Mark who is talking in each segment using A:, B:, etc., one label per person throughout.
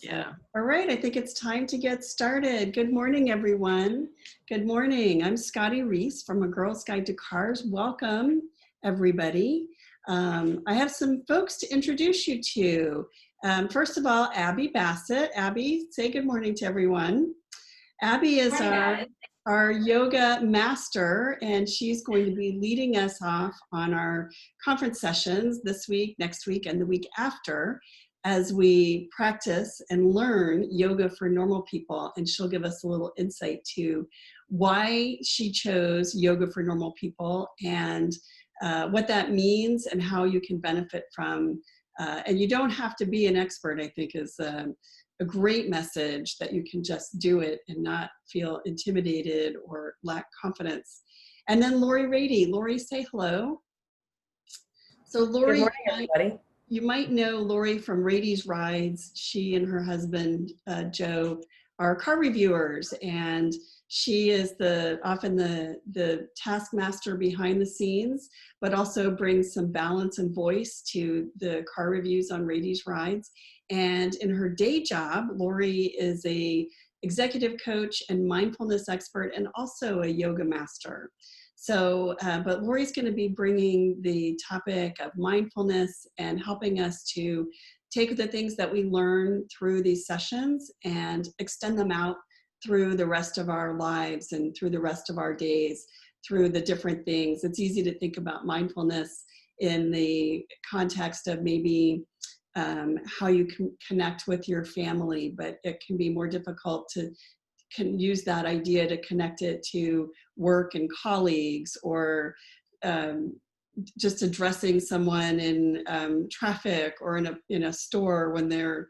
A: Yeah. All right. I think it's time to get started. Good morning, everyone. Good morning. I'm Scotty Reese from A Girl's Guide to Cars. Welcome, everybody. I have some folks to introduce you to. First of all, Abby Bassett. Abby, say good morning to everyone. Abby is our yoga master, and she's going to be leading us off on our conference sessions this week, next week, and the week after as we practice and learn yoga for normal people. And she'll give us a little insight to why she chose yoga for normal people and what that means and how you can benefit from. And you don't have to be an expert, I think is a great message, that you can just do it and not feel intimidated or lack confidence. And then Lori Rady. Lori, say hello. So Lori,
B: good morning, everybody.
A: You might know Lori from Rady's Rides. She and her husband, Joe, are car reviewers, and she is often the taskmaster behind the scenes, but also brings some balance and voice to the car reviews on Rady's Rides. And in her day job, Lori is a executive coach and mindfulness expert and also a yoga master. So, but Lori's going to be bringing the topic of mindfulness and helping us to take the things that we learn through these sessions and extend them out through the rest of our lives and through the rest of our days, through the different things. It's easy to think about mindfulness in the context of maybe how you can connect with your family, but it can be more difficult to can use that idea to connect it to work and colleagues, or just addressing someone in traffic or in a store when they're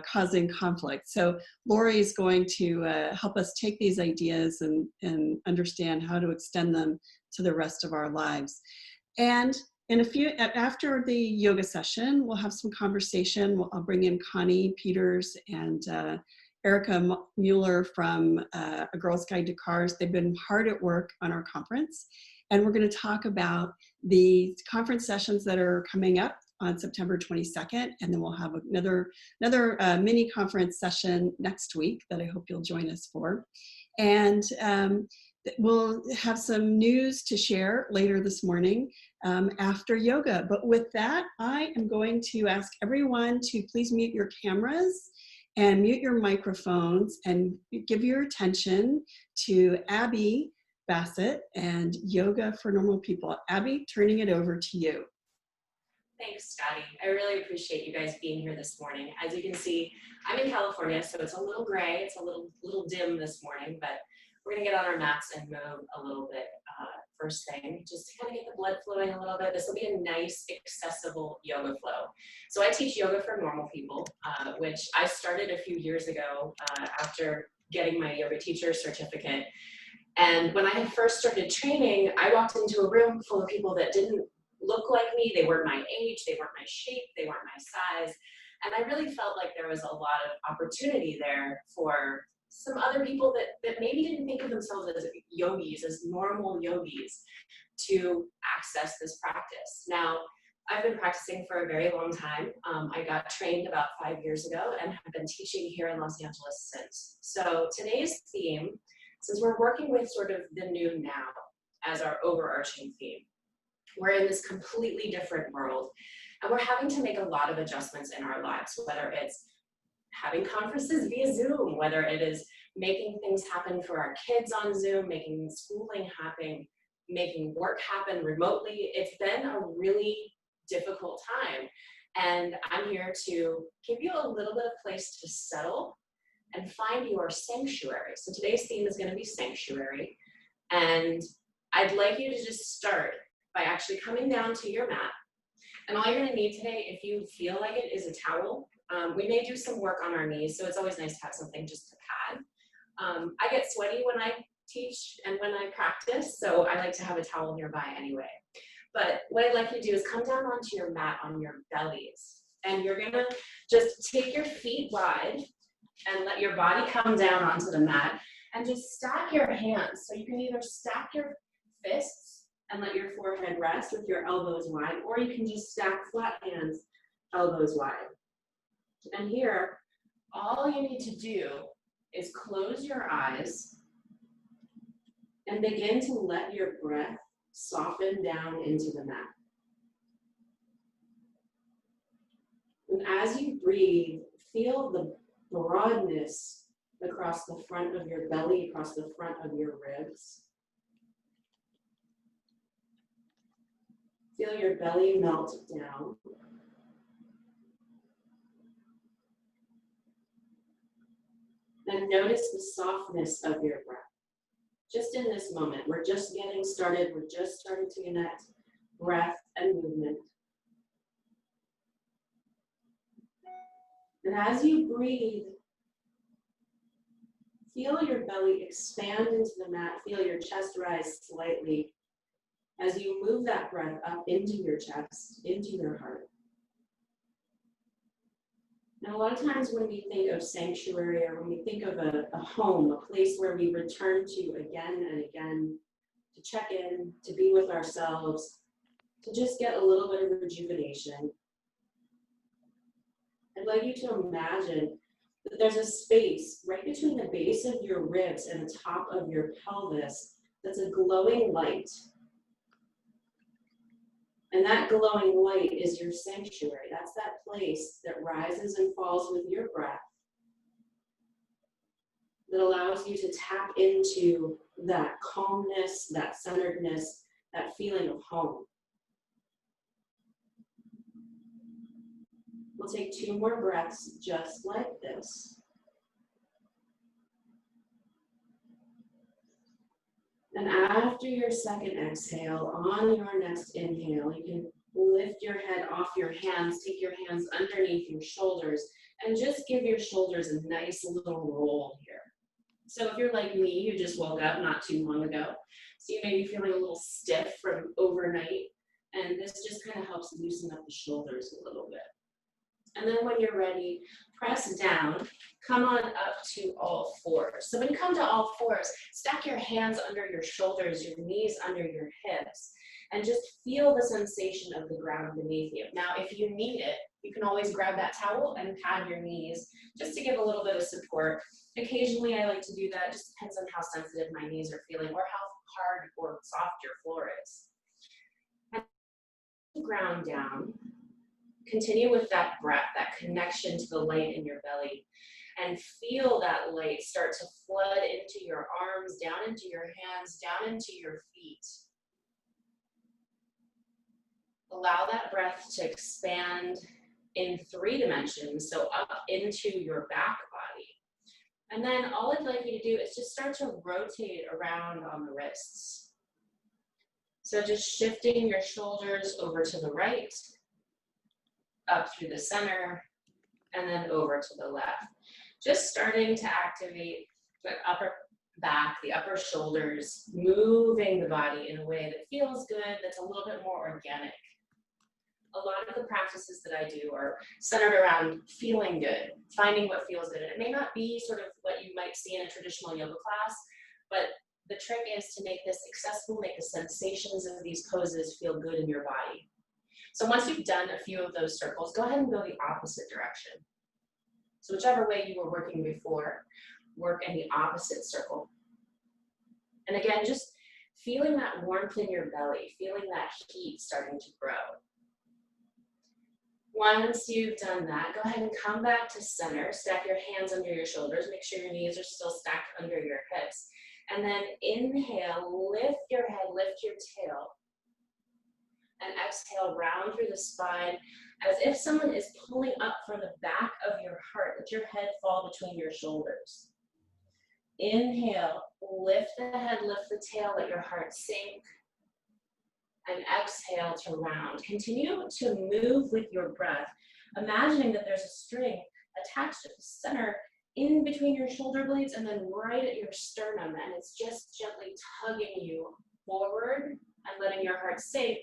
A: causing conflict. So Lori is going to help us take these ideas and understand how to extend them to the rest of our lives. And after the yoga session, we'll have some conversation. I'll bring in Connie Peters and Erica Mueller from A Girl's Guide to Cars. They've been hard at work on our conference, and we're going to talk about the conference sessions that are coming up on September 22nd, and then we'll have another mini conference session next week that I hope you'll join us for. And we'll have some news to share later this morning after yoga. But with that, I am going to ask everyone to please mute your cameras and mute your microphones and give your attention to Abby Bassett and Yoga for Normal People. Abby, turning it over to you.
B: Thanks, Scotty. I really appreciate you guys being here this morning. As you can see, I'm in California, so it's a little gray. It's a little dim this morning, but we're gonna get on our mats and move a little bit first thing, just to kind of get the blood flowing a little bit. This will be a nice, accessible yoga flow. So I teach yoga for normal people, which I started a few years ago after getting my yoga teacher certificate. And when I had first started training, I walked into a room full of people that didn't look like me. They weren't my age, they weren't my shape, they weren't my size. And I really felt like there was a lot of opportunity there for some other people that maybe didn't think of themselves as yogis, as normal yogis, to access this practice. Now, I've been practicing for a very long time. I got trained about 5 years ago and have been teaching here in Los Angeles since. So today's theme, since we're working with sort of the new now as our overarching theme, we're in this completely different world, and we're having to make a lot of adjustments in our lives, whether it's having conferences via Zoom, whether it is making things happen for our kids on Zoom, making schooling happen, making work happen remotely. It's been a really difficult time, and I'm here to give you a little bit of place to settle and find your sanctuary. So today's theme is going to be sanctuary, and I'd like you to just start by actually coming down to your mat. And all you're going to need today, if you feel like it, is a towel. We may do some work on our knees, so it's always nice to have something just to pad. I get sweaty when I teach and when I practice, so I like to have a towel nearby anyway. But what I'd like you to do is come down onto your mat on your bellies, and you're going to just take your feet wide and let your body come down onto the mat, and just stack your hands. So you can either stack your fists and let your forehead rest with your elbows wide, or you can just stack flat hands, elbows wide. And here, All you need to do is close your eyes and begin to let your breath soften down into the mat. And as you breathe, feel the broadness across the front of your belly, across the front of your ribs. Feel your belly melt down. And notice the softness of your breath. Just in this moment, we're just getting started. We're just starting to connect breath and movement. And as you breathe, feel your belly expand into the mat. Feel your chest rise slightly as you move that breath up into your chest, into your heart. Now, a lot of times when we think of sanctuary or when we think of a home, a place where we return to again and again, to check in, to be with ourselves, to just get a little bit of rejuvenation, I'd like you to imagine that there's a space right between the base of your ribs and the top of your pelvis that's a glowing light. And that glowing light is your sanctuary. That's that place that rises and falls with your breath, that allows you to tap into that calmness, that centeredness, that feeling of home. We'll take 2 more breaths just like this. And after your second exhale, on your next inhale, you can lift your head off your hands, take your hands underneath your shoulders, and just give your shoulders a nice little roll here. So if you're like me, you just woke up not too long ago, so you may be feeling a little stiff from overnight, and this just kind of helps loosen up the shoulders a little bit. And then when you're ready, press down, come on up to all fours. So when you come to all fours, stack your hands under your shoulders, your knees under your hips, and just feel the sensation of the ground beneath you. Now, if you need it, you can always grab that towel and pad your knees just to give a little bit of support. Occasionally, I like to do that. It just depends on how sensitive my knees are feeling or how hard or soft your floor is. And ground down. Continue with that breath, that connection to the light in your belly, and feel that light start to flood into your arms, down into your hands, down into your feet. Allow that breath to expand in 3 dimensions, so up into your back body. And then all I'd like you to do is just start to rotate around on the wrists. So just shifting your shoulders over to the right, up through the center, and then over to the left. Just starting to activate the upper back, the upper shoulders, moving the body in a way that feels good, that's a little bit more organic. A lot of the practices that I do are centered around feeling good, finding what feels good. It may not be sort of what you might see in a traditional yoga class, but the trick is to make this accessible, make the sensations of these poses feel good in your body. So once you've done a few of those circles, go ahead and go the opposite direction. So whichever way you were working before, work in the opposite circle. And again, just feeling that warmth in your belly, feeling that heat starting to grow. Once you've done that, go ahead and come back to center, stack your hands under your shoulders, make sure your knees are still stacked under your hips. And then inhale, lift your head, lift your tail. And exhale, round through the spine, as if someone is pulling up from the back of your heart. Let your head fall between your shoulders. Inhale, lift the head, lift the tail, let your heart sink. And exhale to round. Continue to move with your breath, imagining that there's a string attached at the center in between your shoulder blades and then right at your sternum, and it's just gently tugging you forward and letting your heart sink,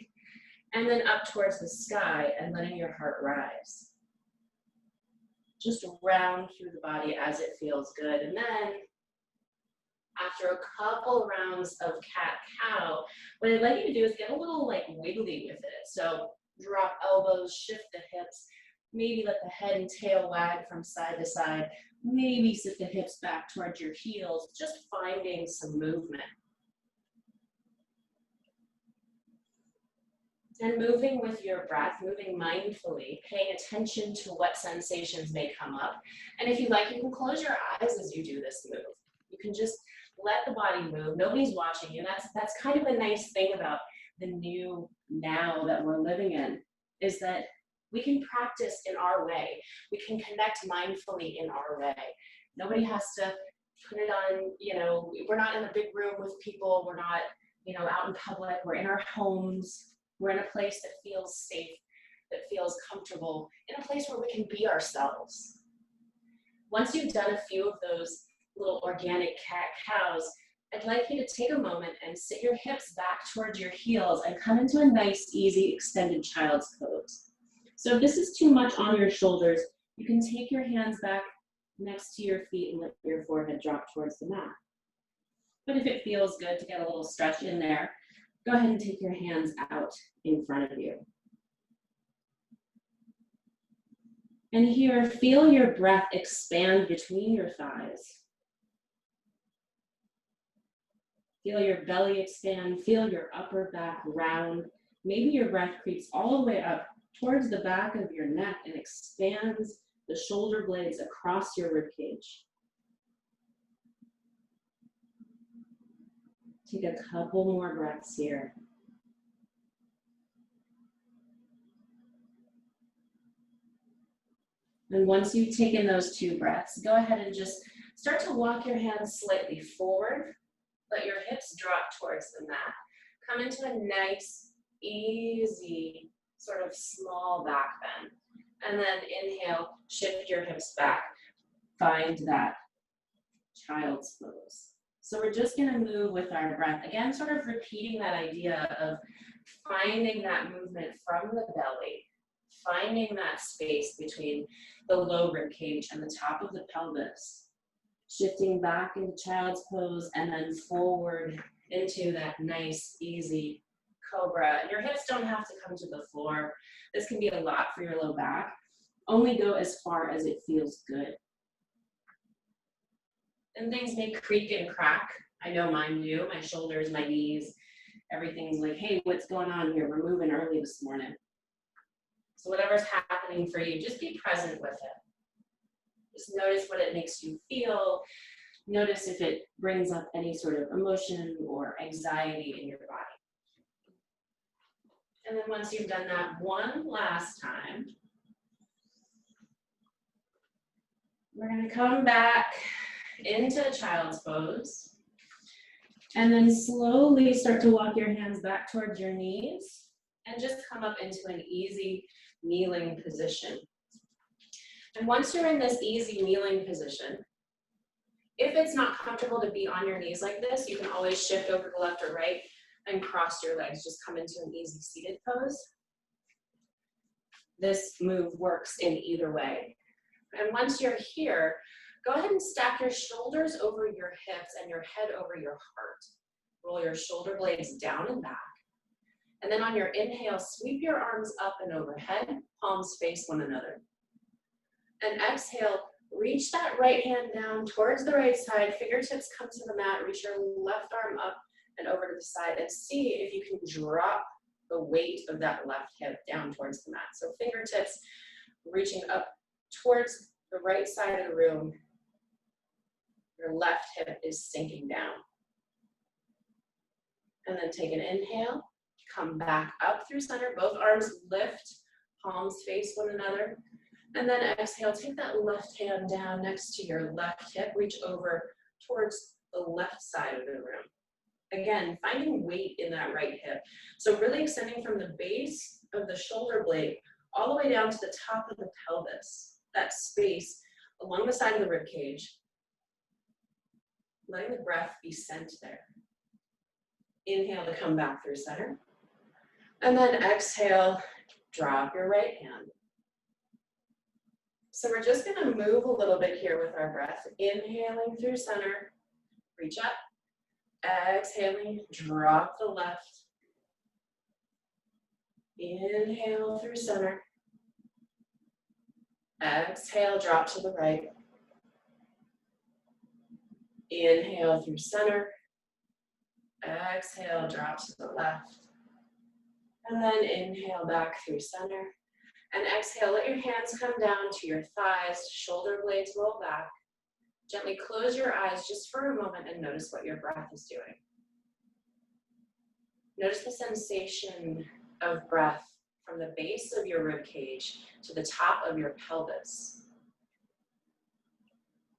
B: and then up towards the sky and letting your heart rise. Just round through the body as it feels good. And then after a couple rounds of cat-cow, what I'd like you to do is get a little like wiggly with it. So drop elbows, shift the hips, Maybe let the head and tail wag from side to side. Maybe sit the hips back towards your heels, just finding some movement. And moving with your breath, moving mindfully, paying attention to what sensations may come up. And if you like, you can close your eyes as you do this move. You can just let the body move. Nobody's watching you. That's kind of a nice thing about the new now that we're living in, is that we can practice in our way. We can connect mindfully in our way. Nobody has to put it on, we're not in a big room with people. We're not, out in public. We're in our homes. We're in a place that feels safe, that feels comfortable, in a place where we can be ourselves. Once you've done a few of those little organic cat-cows, I'd like you to take a moment and sit your hips back towards your heels and come into a nice, easy, extended child's pose. So if this is too much on your shoulders, you can take your hands back next to your feet and let your forehead drop towards the mat. But if it feels good to get a little stretch in there, go ahead and take your hands out in front of you. And here, feel your breath expand between your thighs. Feel your belly expand, feel your upper back round. Maybe your breath creeps all the way up towards the back of your neck and expands the shoulder blades across your ribcage. Take a couple more breaths here. And once you've taken those 2 breaths, go ahead and just start to walk your hands slightly forward. Let your hips drop towards the mat. Come into a nice, easy, sort of small back bend. And then inhale, shift your hips back. Find that child's pose. So we're just gonna move with our breath. Again, sort of repeating that idea of finding that movement from the belly, finding that space between the low rib cage and the top of the pelvis, shifting back into child's pose and then forward into that nice, easy cobra. Your hips don't have to come to the floor. This can be a lot for your low back. Only go as far as it feels good. And things may creak and crack. I know mine do, my shoulders, my knees, everything's like, hey, what's going on here? We're moving early this morning. So whatever's happening for you, just be present with it. Just notice what it makes you feel. Notice if it brings up any sort of emotion or anxiety in your body. And then once you've done that one last time, we're going to come back into child's pose. And then slowly start to walk your hands back towards your knees and just come up into an easy kneeling position. And once you're in this easy kneeling position, if it's not comfortable to be on your knees like this, you can always shift over to left or right and cross your legs. Just come into an easy seated pose. This move works in either way. And once you're here, go ahead and stack your shoulders over your hips and your head over your heart. Roll your shoulder blades down and back. And then on your inhale, sweep your arms up and overhead, palms face one another. And exhale, reach that right hand down towards the right side, fingertips come to the mat, reach your left arm up and over to the side, and see if you can drop the weight of that left hip down towards the mat. So fingertips reaching up towards the right side of the room. Your left hip is sinking down. And then take an inhale, come back up through center, both arms lift, palms face one another. And then exhale, take that left hand down next to your left hip, reach over towards the left side of the room. Again, finding weight in that right hip. So really extending from the base of the shoulder blade all the way down to the top of the pelvis, that space along the side of the rib cage. Letting the breath be sent there. Inhale to come back through center. And then exhale, drop your right hand. So we're just gonna move a little bit here with our breath. Inhaling through center, reach up. Exhaling, drop the left. Inhale through center. Exhale, drop to the right. Inhale through center. Exhale, drop to the left. And then inhale back through center. And exhale, let your hands come down to your thighs, shoulder blades roll back. Gently close your eyes just for a moment and notice what your breath is doing. Notice the sensation of breath from the base of your rib cage to the top of your pelvis.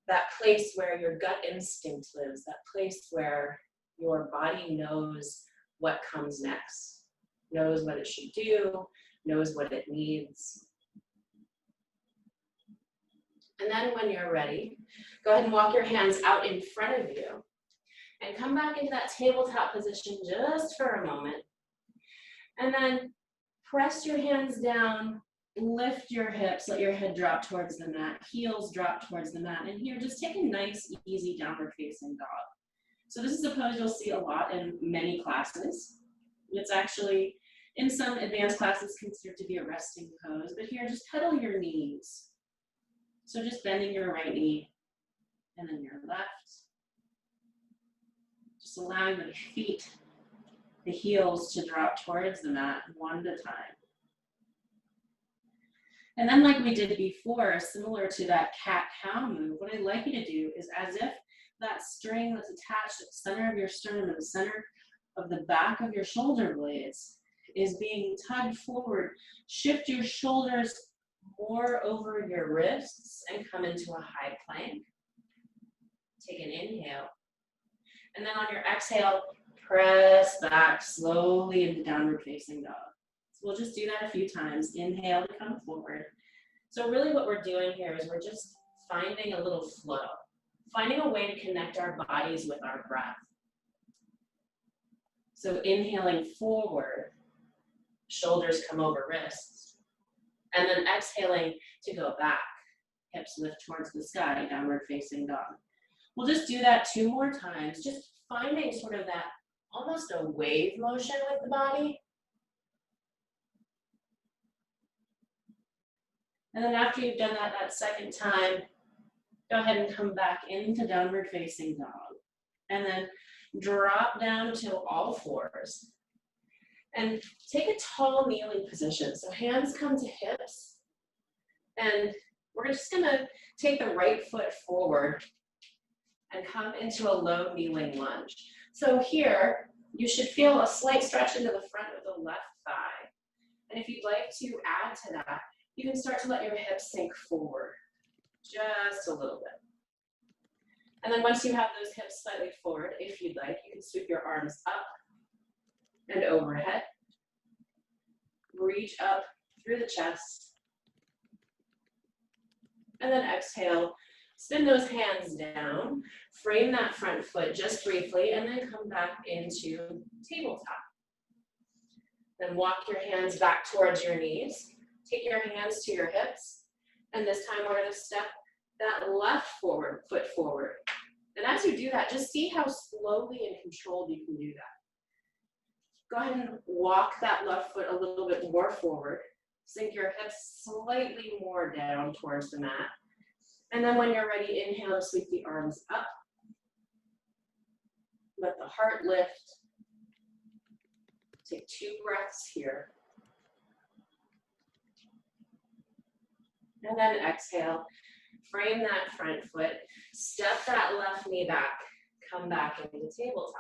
B: That place where your gut instinct lives, that place where your body knows what comes next, knows what it should do, knows what it needs. And then when you're ready, go ahead and walk your hands out in front of you and come back into that tabletop position just for a moment. And then press your hands down, lift your hips, let your head drop towards the mat, heels drop towards the mat. And here, just take a nice, easy downward facing dog. So this is a pose you'll see a lot in many classes. It's actually, in some advanced classes, considered to be a resting pose, but here, just pedal your knees. So just bending your right knee and then your left. Just allowing the feet, the heels to drop towards the mat one at a time. And then like we did before, similar to that cat-cow move, what I'd like you to do is as if that string that's attached at the center of your sternum and the center of the back of your shoulder blades is being tugged forward. Shift your shoulders more over your wrists and come into a high plank. Take an inhale. And then on your exhale, press back slowly into downward facing dog. So we'll just do that a few times. Inhale to come forward. So really what we're doing here is we're just finding a little flow, finding a way to connect our bodies with our breath. So inhaling forward, shoulders come over wrists. And then exhaling to go back, hips lift towards the sky, downward facing dog. We'll just do that 2 more times, just finding sort of that almost a wave motion with the body. And then after you've done that second time, go ahead and come back into downward facing dog. And then drop down to all fours. And take a tall kneeling position. So hands come to hips. And we're just gonna take the right foot forward and come into a low kneeling lunge. So here, you should feel a slight stretch into the front of the left thigh. And if you'd like to add to that, you can start to let your hips sink forward, just a little bit. And then once you have those hips slightly forward, if you'd like, you can sweep your arms up and overhead. Reach up through the chest. And then exhale, spin those hands down, frame that front foot just briefly, and then come back into tabletop. Then walk your hands back towards your knees. Take your hands to your hips. And this time we're gonna step that left foot forward. And as you do that, just see how slowly and controlled you can do that. Go ahead and walk that left foot a little bit more forward. Sink your hips slightly more down towards the mat. And then when you're ready, inhale to sweep the arms up. Let the heart lift. Take 2 breaths here. And then exhale. Frame that front foot. Step that left knee back. Come back into tabletop.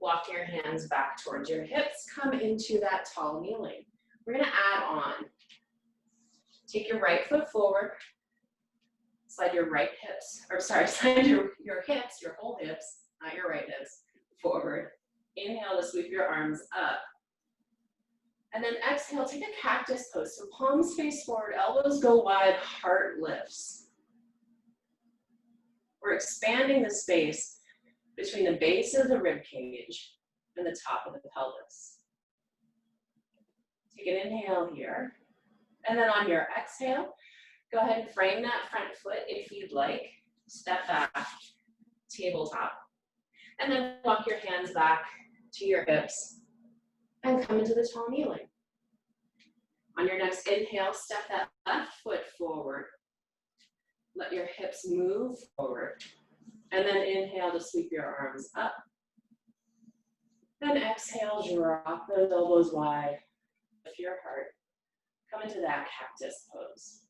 B: Walk your hands back towards your hips. Come into that tall kneeling. We're gonna add on. Take your right foot forward. Slide your right hips, or sorry, slide your hips, your whole hips, not your right hips, forward. Inhale to sweep your arms up. And then exhale, take a cactus pose. So palms face forward, elbows go wide, heart lifts. We're expanding the space between the base of the rib cage and the top of the pelvis. Take an inhale here. And then on your exhale, go ahead and frame that front foot if you'd like. Step back, tabletop. And then walk your hands back to your hips and come into the tall kneeling. On your next inhale, step that left foot forward. Let your hips move forward. And then inhale to sweep your arms up. Then exhale, drop those elbows wide. Lift your heart. Come into that cactus pose.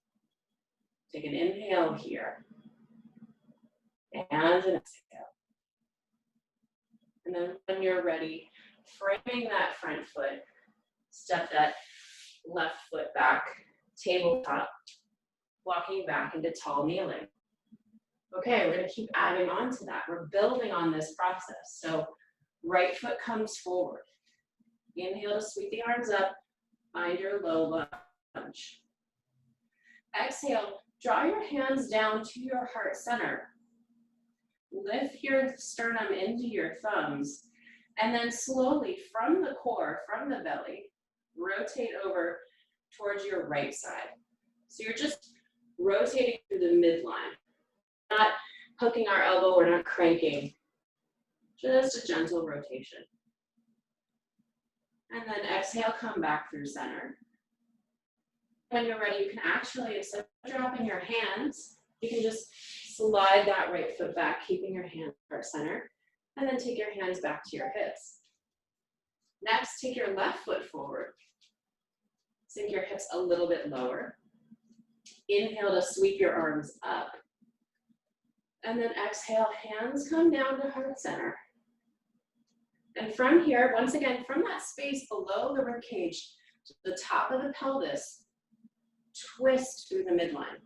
B: Take an inhale here. And an exhale. And then when you're ready, framing that front foot, step that left foot back, tabletop, walking back into tall kneeling. Okay, we're gonna keep adding on to that. We're building on this process. So right foot comes forward. Inhale to sweep the arms up, find your low lunge. Exhale, draw your hands down to your heart center. Lift your sternum into your thumbs, and then slowly from the core, from the belly, rotate over towards your right side. So you're just rotating through the midline. Not hooking our elbow, we're not cranking. Just a gentle rotation. And then exhale, come back through center. When you're ready, you can actually, instead of dropping your hands, you can just slide that right foot back, keeping your hand heart center, and then take your hands back to your hips. Next, take your left foot forward. Sink your hips a little bit lower. Inhale to sweep your arms up. And then exhale, hands come down to heart center. And from here, once again, from that space below the rib cage to the top of the pelvis, twist through the midline.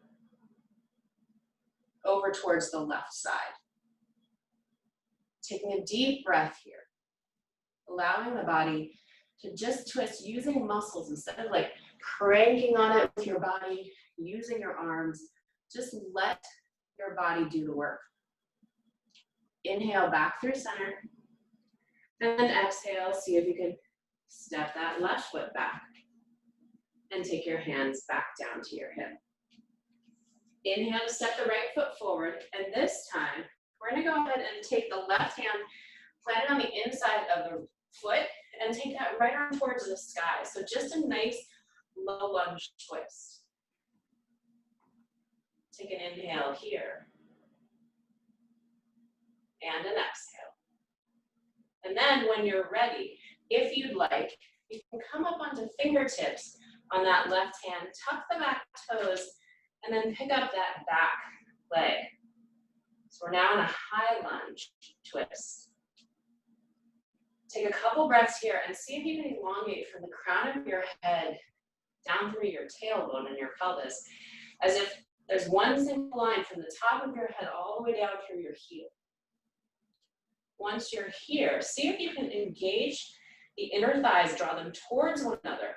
B: Over towards the left side. Taking a deep breath here. Allowing the body to just twist using muscles instead of like cranking on it with your body, using your arms. Just let your body do the work. Inhale back through center. And then exhale, see if you can step that left foot back. And take your hands back down to your hip. Inhale to step the right foot forward. And this time, we're gonna go ahead and take the left hand, plant it on the inside of the foot, and take that right arm towards the sky. So just a nice low lunge twist. Take an inhale here. And an exhale. And then when you're ready, if you'd like, you can come up onto fingertips on that left hand, tuck the back toes, and then pick up that back leg. So we're now in a high lunge twist. Take a couple breaths here and see if you can elongate from the crown of your head down through your tailbone and your pelvis, as if there's one single line from the top of your head all the way down through your heel. Once you're here, see if you can engage the inner thighs, draw them towards one another.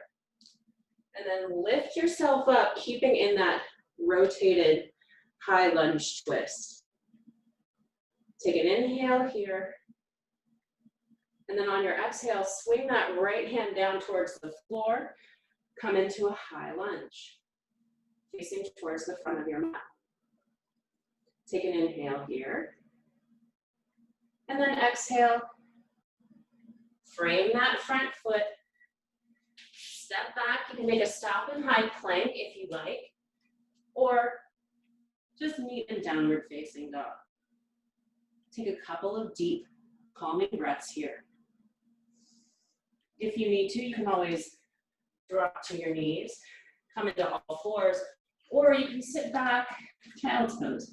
B: And then lift yourself up, keeping in that rotated high lunge twist. Take an inhale here. And then on your exhale, swing that right hand down towards the floor. Come into a high lunge, facing towards the front of your mat. Take an inhale here. And then exhale. Frame that front foot. Step back. You can make a stop and high plank if you like, or just meet in downward facing dog. Take a couple of deep, calming breaths here. If you need to, you can always drop to your knees, come into all fours, or you can sit back, child's pose.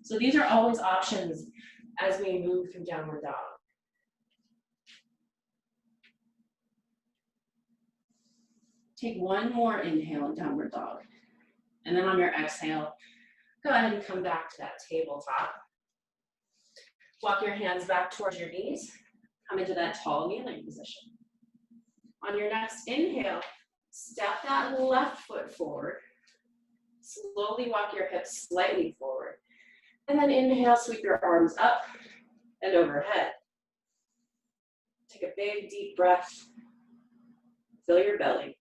B: So these are always options as we move through downward dog. Take one more inhale in downward dog. And then on your exhale, go ahead and come back to that tabletop. Walk your hands back towards your knees. Come into that tall kneeling position. On your next inhale, step that left foot forward. Slowly walk your hips slightly forward. And then inhale, sweep your arms up and overhead. Take a big, deep breath. Fill your belly.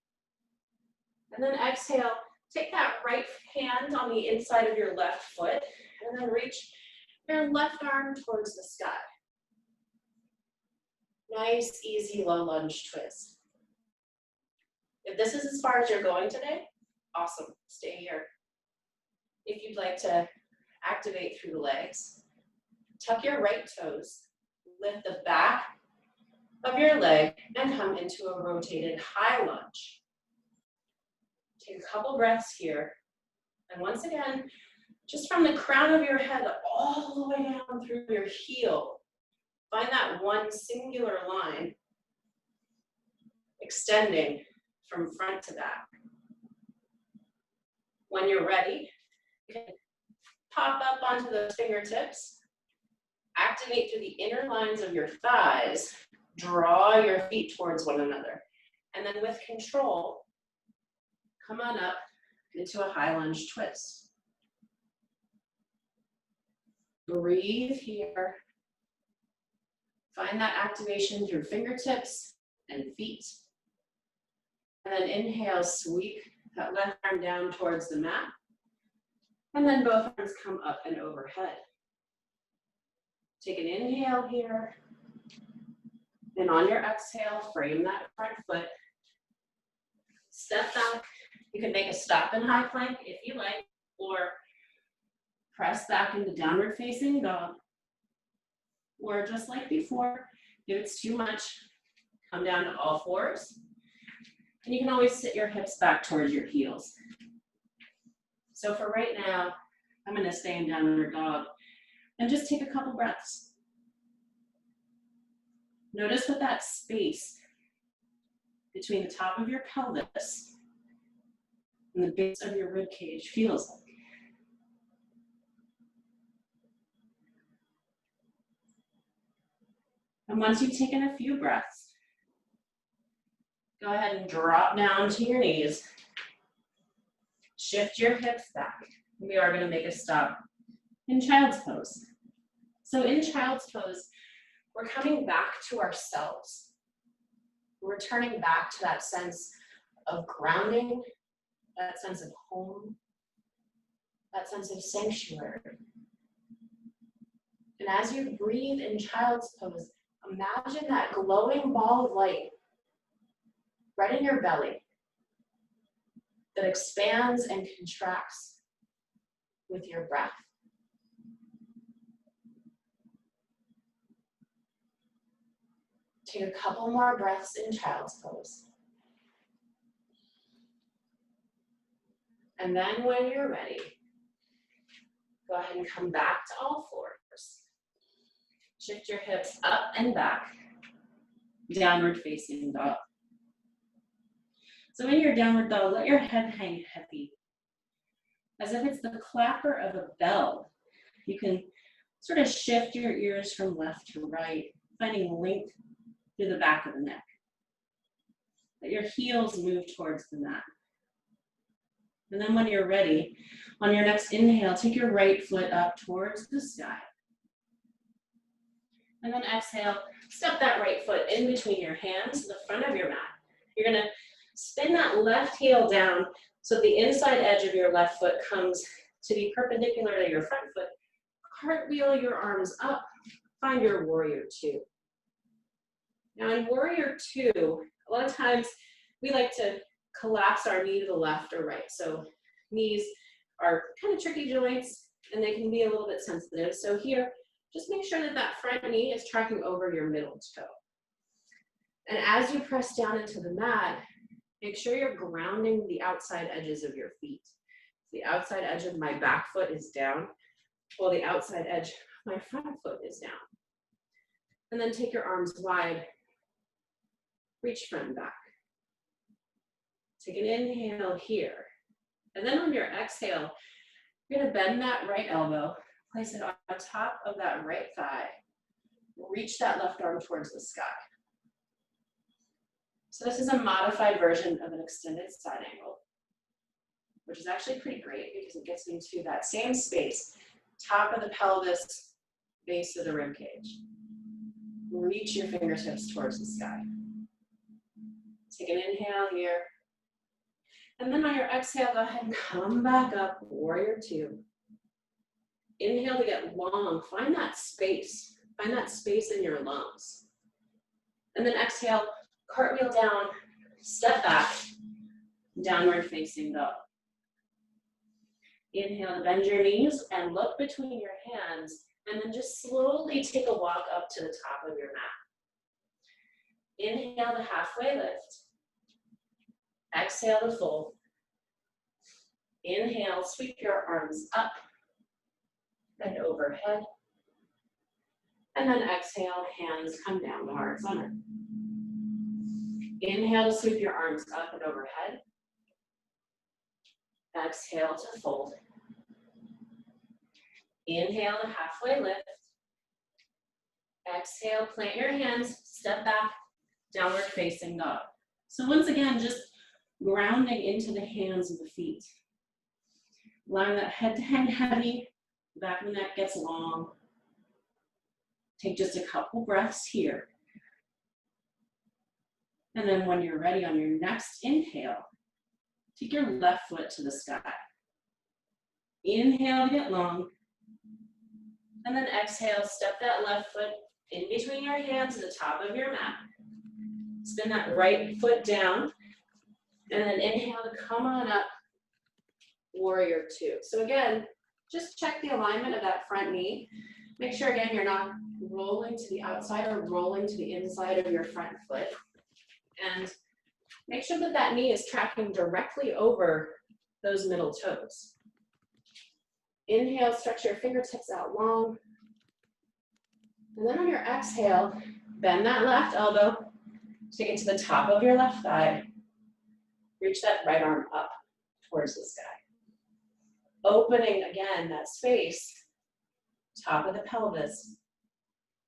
B: And then exhale, take that right hand on the inside of your left foot, and then reach your left arm towards the sky. Nice, easy, low lunge twist. If this is as far as you're going today, awesome, stay here. If you'd like to activate through the legs, tuck your right toes, lift the back of your leg, and come into a rotated high lunge. Take a couple breaths here. And once again, just from the crown of your head all the way down through your heel, find that one singular line extending from front to back. When you're ready, you can pop up onto those fingertips, activate through the inner lines of your thighs, draw your feet towards one another, and then with control, come on up into a high lunge twist. Breathe here. Find that activation through fingertips and feet. And then inhale, sweep that left arm down towards the mat. And then both arms come up and overhead. Take an inhale here. And on your exhale, frame that front foot. Step back. You can make a stop and high plank if you like, or press back into downward facing dog. Or just like before, if it's too much, come down to all fours. And you can always sit your hips back towards your heels. So for right now, I'm going to stay in downward dog and just take a couple breaths. Notice what that space between the top of your pelvis and the base of your rib cage feels like. And once you've taken a few breaths, go ahead and drop down to your knees. Shift your hips back. We are going to make a stop in child's pose. So in child's pose, we're coming back to ourselves. We're returning back to that sense of grounding, that sense of home, that sense of sanctuary. And as you breathe in child's pose, imagine that glowing ball of light right in your belly that expands and contracts with your breath. Take a couple more breaths in child's pose. And then when you're ready, go ahead and come back to all fours. Shift your hips up and back, downward facing dog. So in your downward dog, let your head hang heavy, as if it's the clapper of a bell. You can sort of shift your ears from left to right, finding length through the back of the neck. Let your heels move towards the mat. And then when you're ready, on your next inhale, take your right foot up towards the sky. And then exhale, step that right foot in between your hands to the front of your mat. You're gonna spin that left heel down so the inside edge of your left foot comes to be perpendicular to your front foot. Cartwheel your arms up, find your warrior two. Now in warrior two, a lot of times we like to collapse our knee to the left or right. So knees are kind of tricky joints and they can be a little bit sensitive. So here, just make sure that that front knee is tracking over your middle toe. And as you press down into the mat, make sure you're grounding the outside edges of your feet. The outside edge of my back foot is down, while the outside edge of my front foot is down. And then take your arms wide, reach front and back. Take an inhale here. And then on your exhale, you're gonna bend that right elbow, place it on top of that right thigh. Reach that left arm towards the sky. So this is a modified version of an extended side angle, which is actually pretty great because it gets into that same space, top of the pelvis, base of the rib cage. Reach your fingertips towards the sky. Take an inhale here. And then on your exhale, go ahead and come back up, warrior two. Inhale to get long, find that space in your lungs. And then exhale, cartwheel down, step back, downward facing dog. Inhale to bend your knees and look between your hands, and then just slowly take a walk up to the top of your mat. Inhale to halfway lift. Exhale to fold. Inhale, sweep your arms up and overhead. And then exhale, hands come down to heart center. Inhale to sweep your arms up and overhead. Exhale to fold. Inhale to halfway lift. Exhale, plant your hands, step back, downward facing dog. So once again, just grounding into the hands and the feet. Allowing that head to hang heavy, back of the neck gets long. Take just a couple breaths here. And then when you're ready on your next inhale, take your left foot to the sky. Inhale to get long. And then exhale, step that left foot in between your hands to the top of your mat. Spin that right foot down. And then inhale to come on up, warrior two. So again, just check the alignment of that front knee. Make sure again, you're not rolling to the outside or rolling to the inside of your front foot. And make sure that that knee is tracking directly over those middle toes. Inhale, stretch your fingertips out long. And then on your exhale, bend that left elbow, take it to the top of your left thigh. Reach that right arm up towards the sky. Opening again that space, top of the pelvis,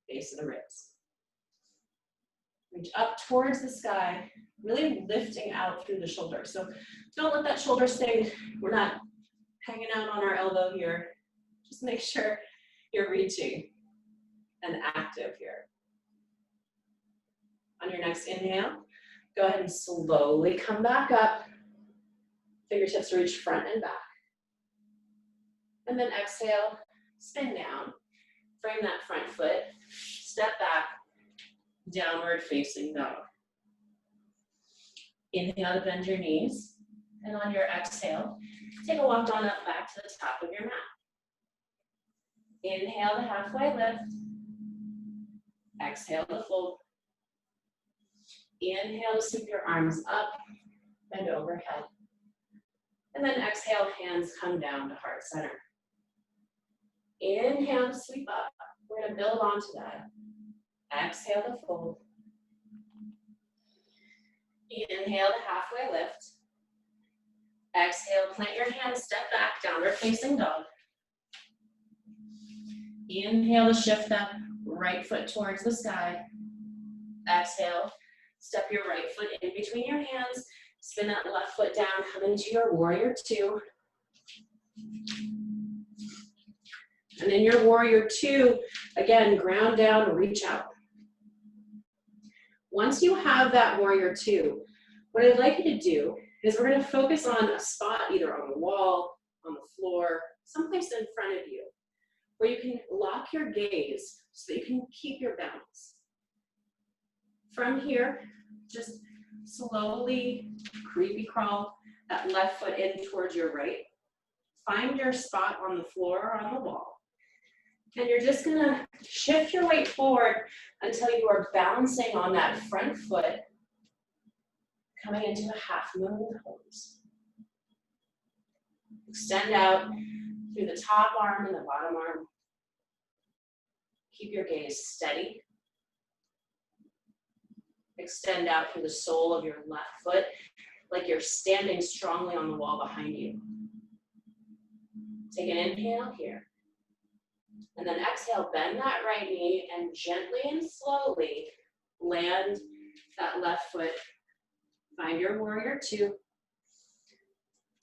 B: base of the ribs. Reach up towards the sky, really lifting out through the shoulder. So don't let that shoulder sting. We're not hanging out on our elbow here. Just make sure you're reaching and active here. On your next inhale, go ahead and slowly come back up. Fingertips reach front and back. And then exhale, spin down. Frame that front foot, step back, downward facing dog. Inhale to bend your knees. And on your exhale, take a walk on up back to the top of your mat. Inhale to halfway lift. Exhale to fold. Inhale to sweep your arms up and overhead. And then exhale, hands come down to heart center. Inhale to sweep up. We're going to build onto that. Exhale to fold. Inhale to halfway lift. Exhale, plant your hands, step back, downward facing dog. Inhale to shift that right foot towards the sky. Exhale, step your right foot in between your hands, spin that left foot down, come into your warrior two. And in your warrior two, again, ground down, reach out. Once you have that warrior two, what I'd like you to do is we're going to focus on a spot either on the wall, on the floor, someplace in front of you, where you can lock your gaze so that you can keep your balance. From here, just slowly creepy crawl that left foot in towards your right. Find your spot on the floor or on the wall. And you're just gonna shift your weight forward until you are balancing on that front foot, coming into a half moon pose. Extend out through the top arm and the bottom arm. Keep your gaze steady. Extend out through the sole of your left foot, like you're standing strongly on the wall behind you. Take an inhale here. And then exhale, bend that right knee and gently and slowly land that left foot. Find your warrior two.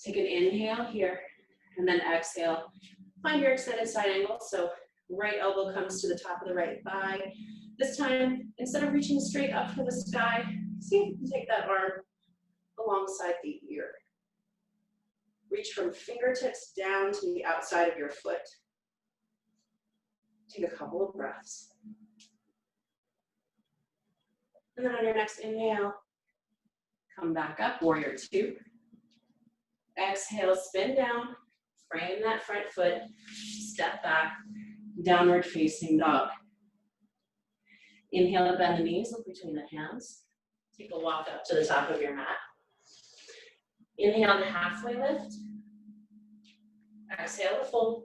B: Take an inhale here, and then exhale. Find your extended side angle, so right elbow comes to the top of the right thigh. This time, instead of reaching straight up for the sky, see if you can take that arm alongside the ear. Reach from fingertips down to the outside of your foot. Take a couple of breaths. And then on your next inhale, come back up, warrior two. Exhale, spin down, Frame that front foot, step back, downward facing dog. Inhale to bend the knees, look between the hands. Take a walk up to the top of your mat. Inhale to halfway lift. Exhale to fold.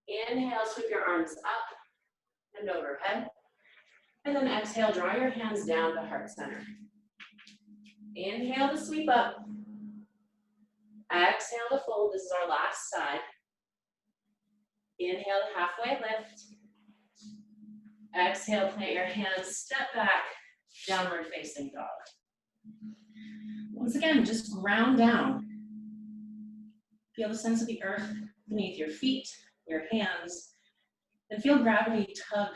B: Inhale, sweep your arms up and overhead. And then exhale, draw your hands down to heart center. Inhale to sweep up. Exhale to fold. This is our last side. Inhale to halfway lift. Exhale, plant your hands, step back, downward facing dog. Once again, just ground down. Feel the sense of the earth beneath your feet, your hands, and feel gravity tug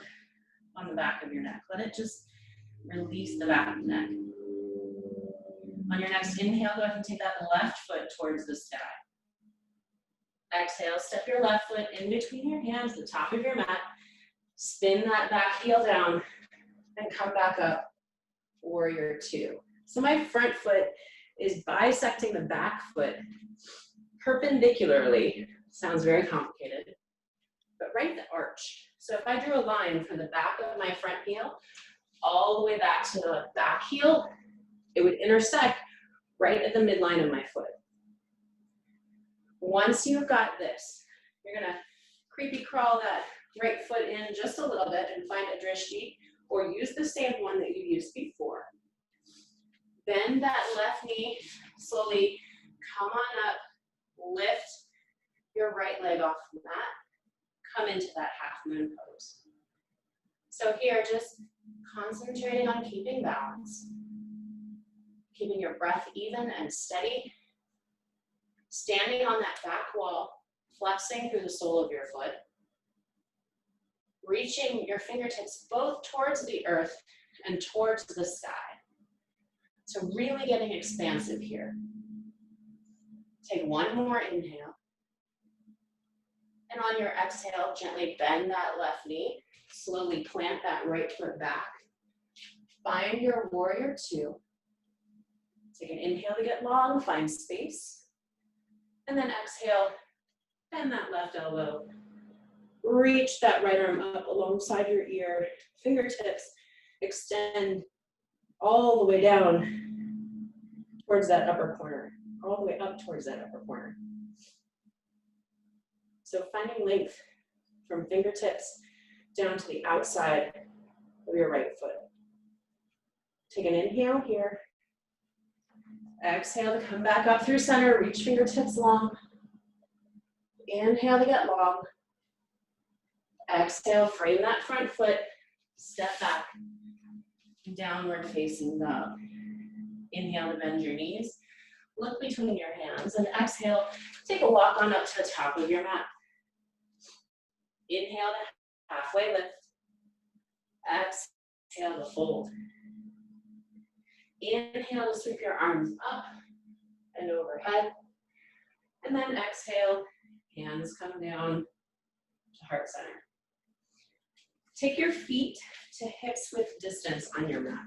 B: on the back of your neck. Let it just release the back of the neck. On your next inhale, go ahead and take that left foot towards the sky. Exhale, step your left foot in between your hands, the top of your mat. Spin that back heel down and come back up, warrior two. So my front foot is bisecting the back foot perpendicularly. Sounds very complicated, but right at the arch. So if I drew a line from the back of my front heel all the way back to the back heel, it would intersect right at the midline of my foot. Once you've got this, you're gonna creepy crawl that right foot in just a little bit and find a drishti, or use the same one that you used before. Bend that left knee, slowly come on up, lift your right leg off the mat, come into that half moon pose. So here, just concentrating on keeping balance, keeping your breath even and steady, standing on that back wall, flexing through the sole of your foot, reaching your fingertips both towards the earth and towards the sky. So really getting expansive here. Take one more inhale. And on your exhale, gently bend that left knee. Slowly plant that right foot back. Find your warrior two. Take an inhale to get long, find space. And then exhale, bend that left elbow. Reach that right arm up alongside your ear. Fingertips extend all the way down towards that upper corner, all the way up towards that upper corner. So finding length from fingertips down to the outside of your right foot. Take an inhale here. Exhale to come back up through center, reach fingertips long. Inhale to get long. Exhale, frame that front foot, step back, downward facing dog. Inhale to bend your knees, look between your hands, and exhale, take a walk on up to the top of your mat. Inhale to halfway lift. Exhale to fold. Inhale to sweep your arms up and overhead. And then exhale, hands come down to heart center. Take your feet to hips width distance on your mat.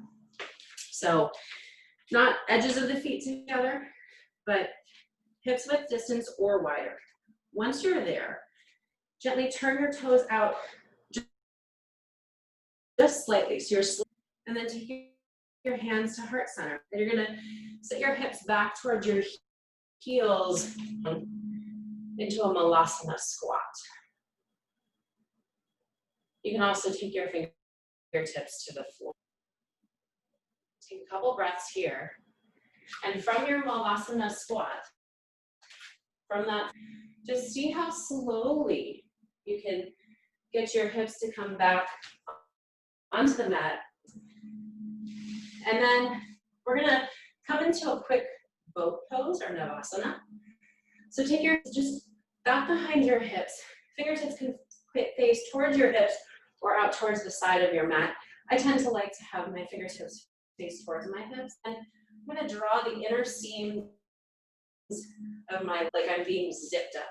B: So not edges of the feet together, but hips width distance or wider. Once you're there, gently turn your toes out just slightly. So you're and then take your hands to heart center. And you're gonna set your hips back towards your heels into a malasana squat. You can also take your fingertips to the floor. Take a couple breaths here. And from your malasana squat, from that, just see how slowly you can get your hips to come back onto the mat. And then we're gonna come into a quick boat pose or navasana. So take your, just back behind your hips. Fingertips can face towards your hips or out towards the side of your mat. I tend to like to have my fingertips face towards my hips. And I'm gonna draw the inner seams of my, like I'm being zipped up.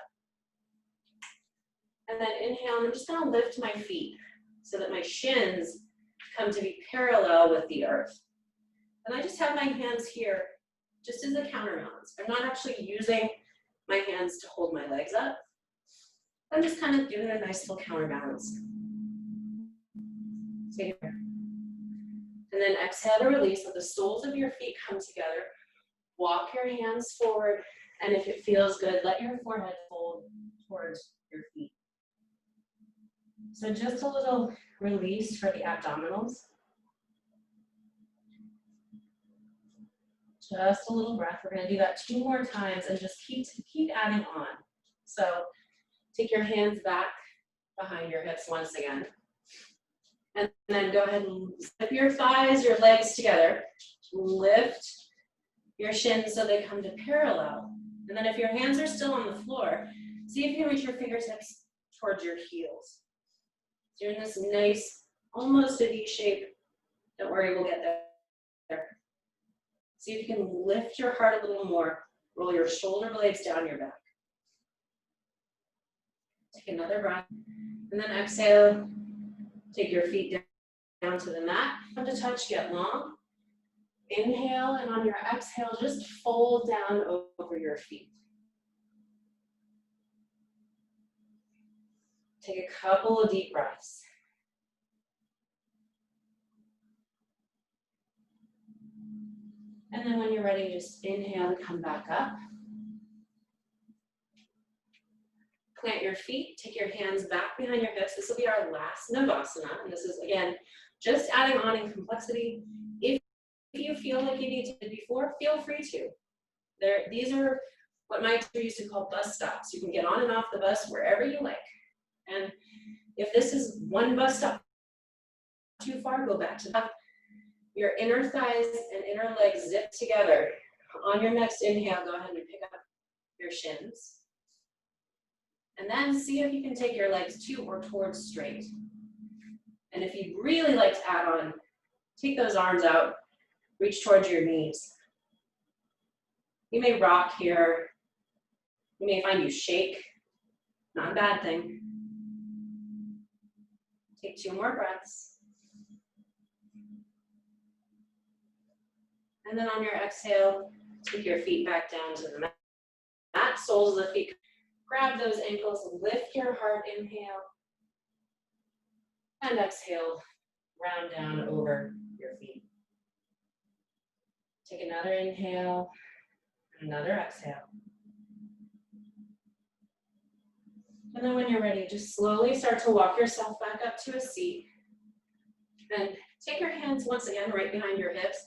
B: And then inhale, and I'm just gonna lift my feet so that my shins come to be parallel with the earth. And I just have my hands here just as a counterbalance. I'm not actually using my hands to hold my legs up. I'm just kind of doing a nice little counterbalance. So here. And then exhale to release. Let the soles of your feet come together. Walk your hands forward. And if it feels good, let your forehead fold towards your feet. So just a little release for the abdominals. Just a little breath. We're going to do that 2 more times and just keep adding on. So take your hands back behind your hips once again. And then go ahead and zip your thighs, your legs together. Lift your shins so they come to parallel. And then if your hands are still on the floor, see if you can reach your fingertips towards your heels. So you're in this nice, almost a V shape. Don't worry, we'll get there. See if you can lift your heart a little more. Roll your shoulder blades down your back. Take another breath. And then exhale. Take your feet down to the mat. Come to touch, get long. Inhale, and on your exhale, just fold down over your feet. Take a couple of deep breaths. And then when you're ready, just inhale and come back up. Plant your feet, take your hands back behind your hips. This will be our last Navasana. And this is, again, just adding on in complexity. If you feel like you need to do it before, feel free to. These are what my teacher used to call bus stops. You can get on and off the bus wherever you like. And if this is one bus stop too far, go back to that. Your inner thighs and inner legs zip together. On your next inhale, go ahead and pick up your shins. And then see if you can take your legs to or towards straight. And if you'd really like to add on, take those arms out, reach towards your knees. You may rock here. You may find you shake. Not a bad thing. Take 2 more breaths. And then on your exhale, take your feet back down to the mat. Soles of the feet. Grab those ankles, lift your heart, inhale. And exhale, round down over your feet. Take another inhale, another exhale. And then when you're ready, just slowly start to walk yourself back up to a seat. And take your hands once again right behind your hips.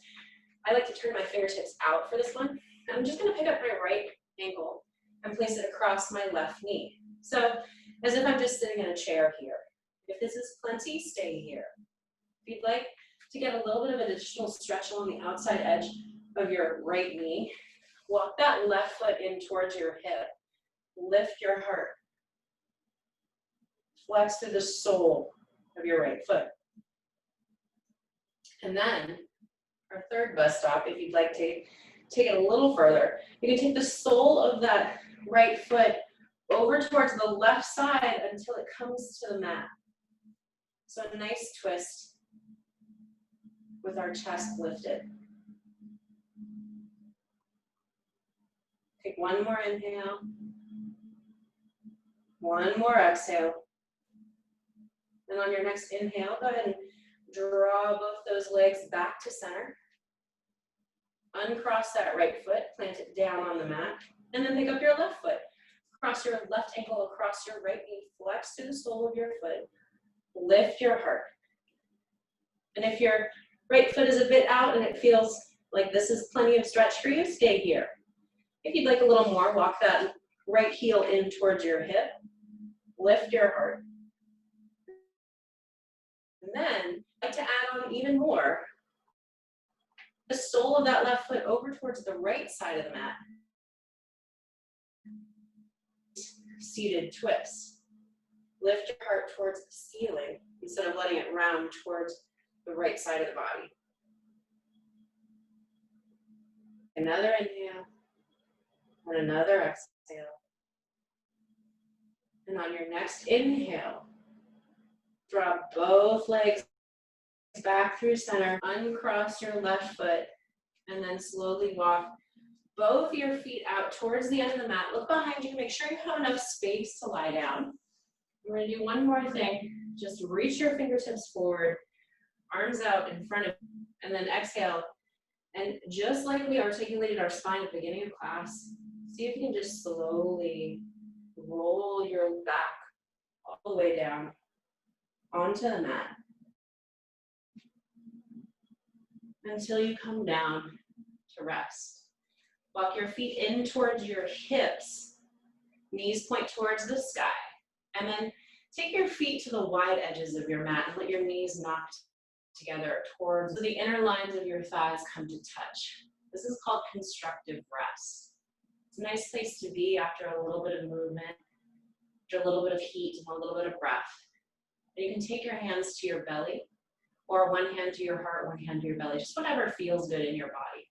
B: I like to turn my fingertips out for this one. I'm just gonna pick up my right ankle and place it across my left knee. So as if I'm just sitting in a chair here. If this is plenty, stay here. If you'd like to get a little bit of additional stretch along the outside edge of your right knee, walk that left foot in towards your hip. Lift your heart. Flex through the sole of your right foot. And then our third bus stop, if you'd like to take it a little further, you can take the sole of that right foot over towards the left side until it comes to the mat. So a nice twist with our chest lifted. Take 1 more inhale. 1 more exhale. And on your next inhale, go ahead and draw both those legs back to center. Uncross that right foot, plant it down on the mat, and then pick up your left foot. Cross your left ankle across your right knee, flex through the sole of your foot, lift your heart. And if your right foot is a bit out and it feels like this is plenty of stretch for you, stay here. If you'd like a little more, walk that right heel in towards your hip, lift your heart. And then, I'd like to add on even more, the sole of that left foot over towards the right side of the mat. Seated twist. Lift your heart towards the ceiling instead of letting it round towards the right side of the body. Another inhale and another exhale. And on your next inhale, drop both legs back through center, uncross your left foot, and then slowly walk both your feet out towards the end of the mat. Look behind you, make sure you have enough space to lie down. We're gonna do one more thing. Just reach your fingertips forward, arms out in front of you, and then exhale. And just like we articulated our spine at the beginning of class, see if you can just slowly roll your back all the way down onto the mat until you come down to rest. Walk your feet in towards your hips, knees point towards the sky, and then take your feet to the wide edges of your mat and let your knees knock together towards so the inner lines of your thighs come to touch. This is called constructive rest. It's a nice place to be after a little bit of movement, after a little bit of heat and a little bit of breath. And you can take your hands to your belly, or one hand to your heart, one hand to your belly, just whatever feels good in your body.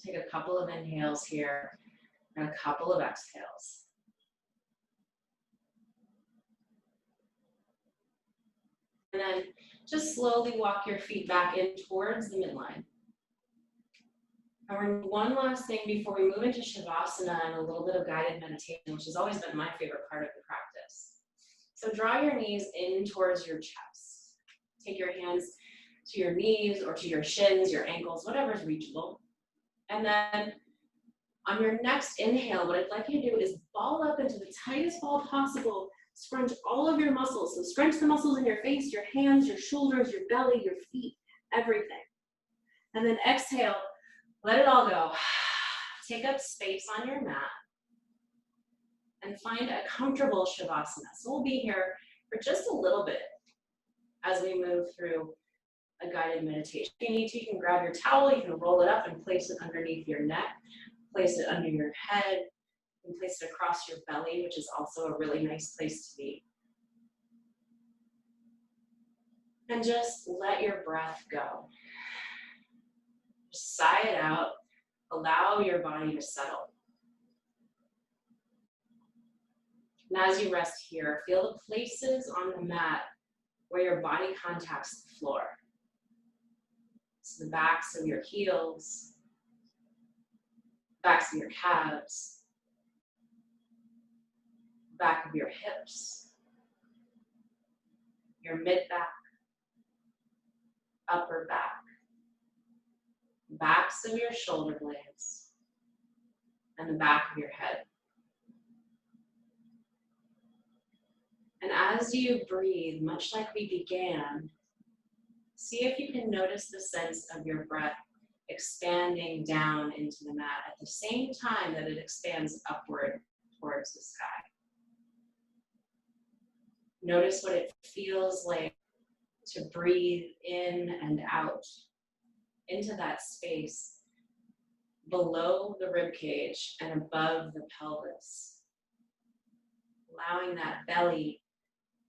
B: Take a couple of inhales here and a couple of exhales. And then just slowly walk your feet back in towards the midline. And we're going to do one last thing before we move into Shavasana and a little bit of guided meditation, which has always been my favorite part of the practice. So draw your knees in towards your chest. Take your hands to your knees or to your shins, your ankles, whatever is reachable. And then on your next inhale, what I'd like you to do is ball up into the tightest ball possible. Scrunch all of your muscles. So scrunch the muscles in your face, your hands, your shoulders, your belly, your feet, everything. And then exhale, let it all go. Take up space on your mat and find a comfortable Shavasana. So we'll be here for just a little bit as we move through a guided meditation. If you need to, you can grab your towel, you can roll it up and place it underneath your neck, place it under your head, and place it across your belly, which is also a really nice place to be. And just let your breath go. Just sigh it out. Allow your body to settle. And as you rest here, feel the places on the mat where your body contacts the floor. So the backs of your heels, backs of your calves, back of your hips, your mid-back, upper back, backs of your shoulder blades, and the back of your head. And as you breathe, much like we began, see if you can notice the sense of your breath expanding down into the mat at the same time that it expands upward towards the sky. Notice what it feels like to breathe in and out into that space below the rib cage and above the pelvis. Allowing that belly,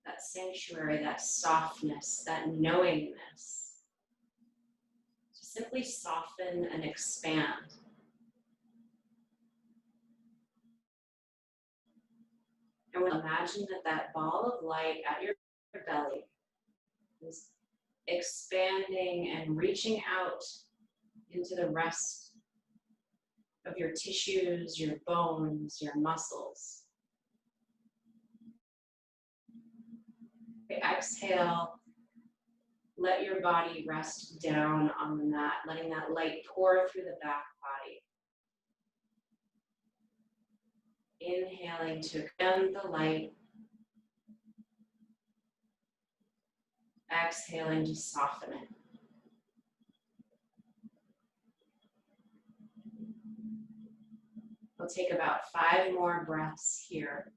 B: that sanctuary, that softness, that knowingness to simply soften and expand. And we'll imagine that that ball of light at your belly is expanding and reaching out into the rest of your tissues, your bones, your muscles. Okay, exhale, let your body rest down on the mat, letting that light pour through the back body. Inhaling to extend the light. Exhaling to soften it. We'll take about 5 more breaths here.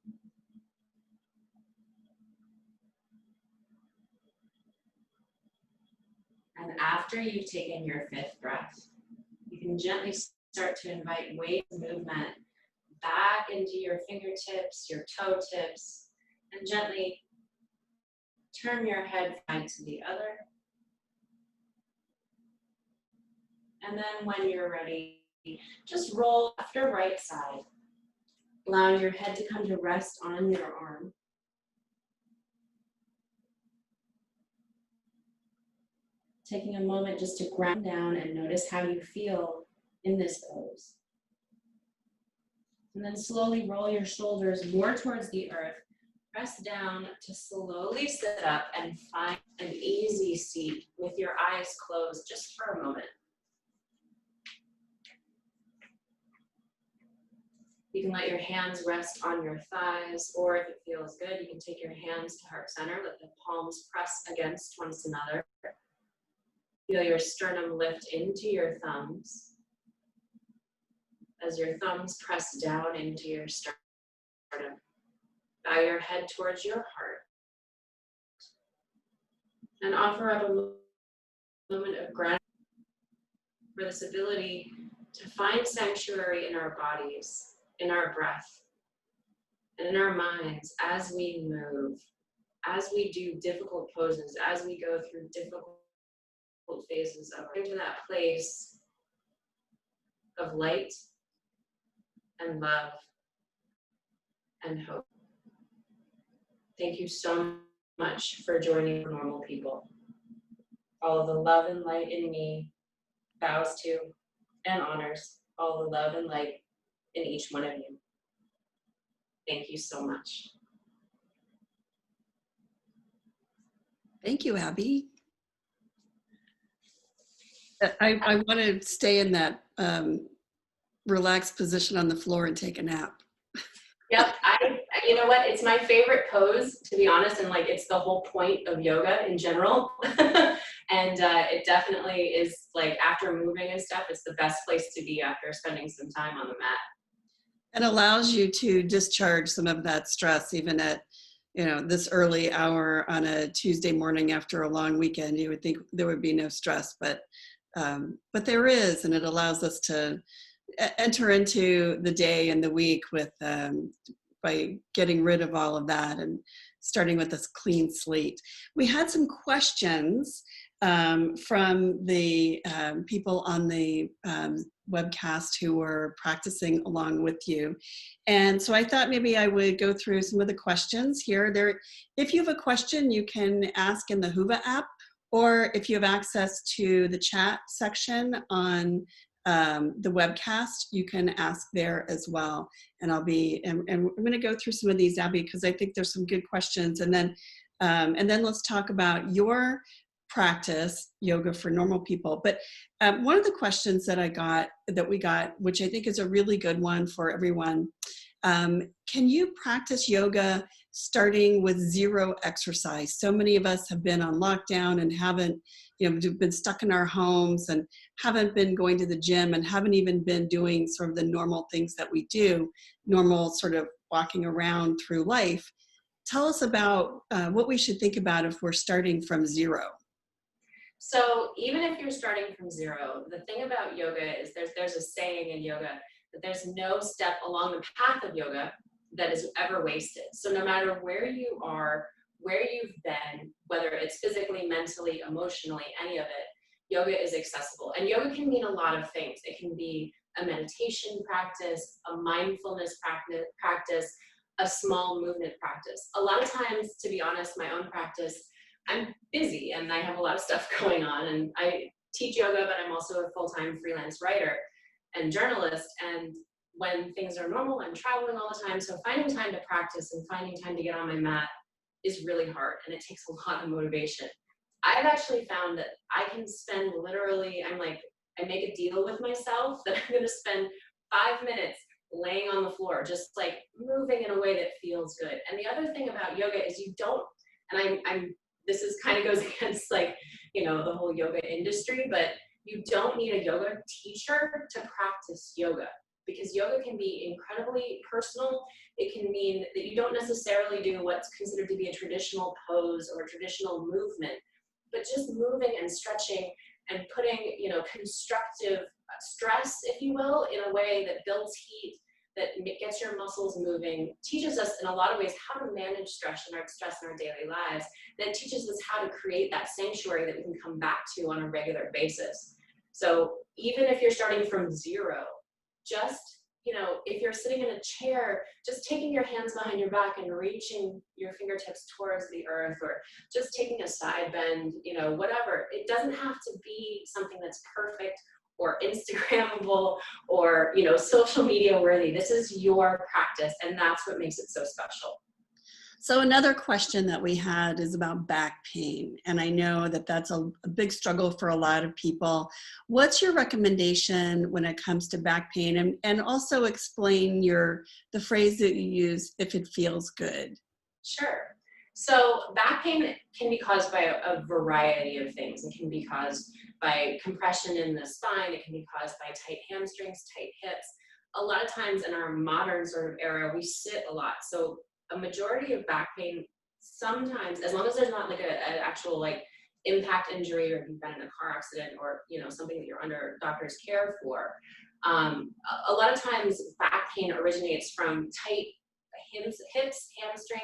B: And after you've taken your 5th breath, you can gently start to invite waves of movement back into your fingertips, your toe tips, and gently turn your head side to the other. And then when you're ready, just roll left or right side, allowing your head to come to rest on your arm. taking a moment just to ground down and notice how you feel in this pose. And then slowly roll your shoulders more towards the earth. Press down to slowly sit up and find an easy seat with your eyes closed just for a moment. You can let your hands rest on your thighs, or if it feels good, you can take your hands to heart center, let the palms press against one another. Feel your sternum lift into your thumbs as your thumbs press down into your sternum. Bow your head towards your heart and offer up a moment of gratitude for this ability to find sanctuary in our bodies, in our breath, and in our minds as we move, as we do difficult poses, as we go through difficult phases of into that place of light and love and hope. Thank you so much for joining For Normal People. All of the love and light in me bows to and honors all the love and light in each one of you. Thank you so much.
A: Thank you, Abby. I want to stay in that relaxed position on the floor and take a nap.
B: Yep, you know what? It's my favorite pose, to be honest, and like it's the whole point of yoga in general. And it definitely is like after moving and stuff, it's the best place to be after spending some time on the mat.
A: It allows you to discharge some of that stress, even at this early hour on a Tuesday morning after a long weekend. You would think there would be no stress, but there is, and it allows us to enter into the day and the week with by getting rid of all of that and starting with this clean slate. We had some questions from the people on the webcast who were practicing along with you. And so I thought maybe I would go through some of the questions here. If you have a question, you can ask in the Huva app, or if you have access to the chat section on the webcast, you can ask there as well. And I'm going to go through some of these, Abby, because I think there's some good questions. And then let's talk about your practice, Yoga for Normal People. But one of the questions that we got, which I think is a really good one for everyone, can you practice yoga starting with zero exercise? So many of us have been on lockdown and haven't, been stuck in our homes and haven't been going to the gym and haven't even been doing sort of the normal things that we do, normal sort of walking around through life. Tell us about what we should think about if we're starting from zero.
B: So even if you're starting from zero, the thing about yoga is there's a saying in yoga that there's no step along the path of yoga that is ever wasted. So no matter where you are, where you've been, whether it's physically, mentally, emotionally, any of it, yoga is accessible. And yoga can mean a lot of things. It can be a meditation practice, a mindfulness practice, a small movement practice. A lot of times, to be honest, my own practice, I'm busy and I have a lot of stuff going on, and I teach yoga, but I'm also a full-time freelance writer and journalist. And when things are normal, I'm traveling all the time. So finding time to practice and finding time to get on my mat is really hard, and it takes a lot of motivation. I've actually found that I can spend literally, I make a deal with myself that I'm gonna spend 5 minutes laying on the floor, just like moving in a way that feels good. And the other thing about yoga is you don't, and this is kind of goes against the whole yoga industry, but you don't need a yoga teacher to practice yoga, because yoga can be incredibly personal. It can mean that you don't necessarily do what's considered to be a traditional pose or a traditional movement, but just moving and stretching and putting, constructive stress, if you will, in a way that builds heat, that gets your muscles moving, teaches us in a lot of ways how to manage stress in our daily lives, that teaches us how to create that sanctuary that we can come back to on a regular basis. So even if you're starting from zero, just if you're sitting in a chair, just taking your hands behind your back and reaching your fingertips towards the earth, or just taking a side bend, whatever. It doesn't have to be something that's perfect or Instagrammable or, social media worthy. This is your practice, and that's what makes it so special.
A: So another question that we had is about back pain. And I know that that's a big struggle for a lot of people. What's your recommendation when it comes to back pain? And also explain the phrase that you use, if it feels good.
B: Sure. So back pain can be caused by a variety of things. It can be caused by compression in the spine. It can be caused by tight hamstrings, tight hips. A lot of times in our modern sort of era, we sit a lot. So a majority of back pain, sometimes, as long as there's not like an actual like impact injury, or if you've been in a car accident, or something that you're under doctor's care for, a lot of times back pain originates from tight hips, hamstrings,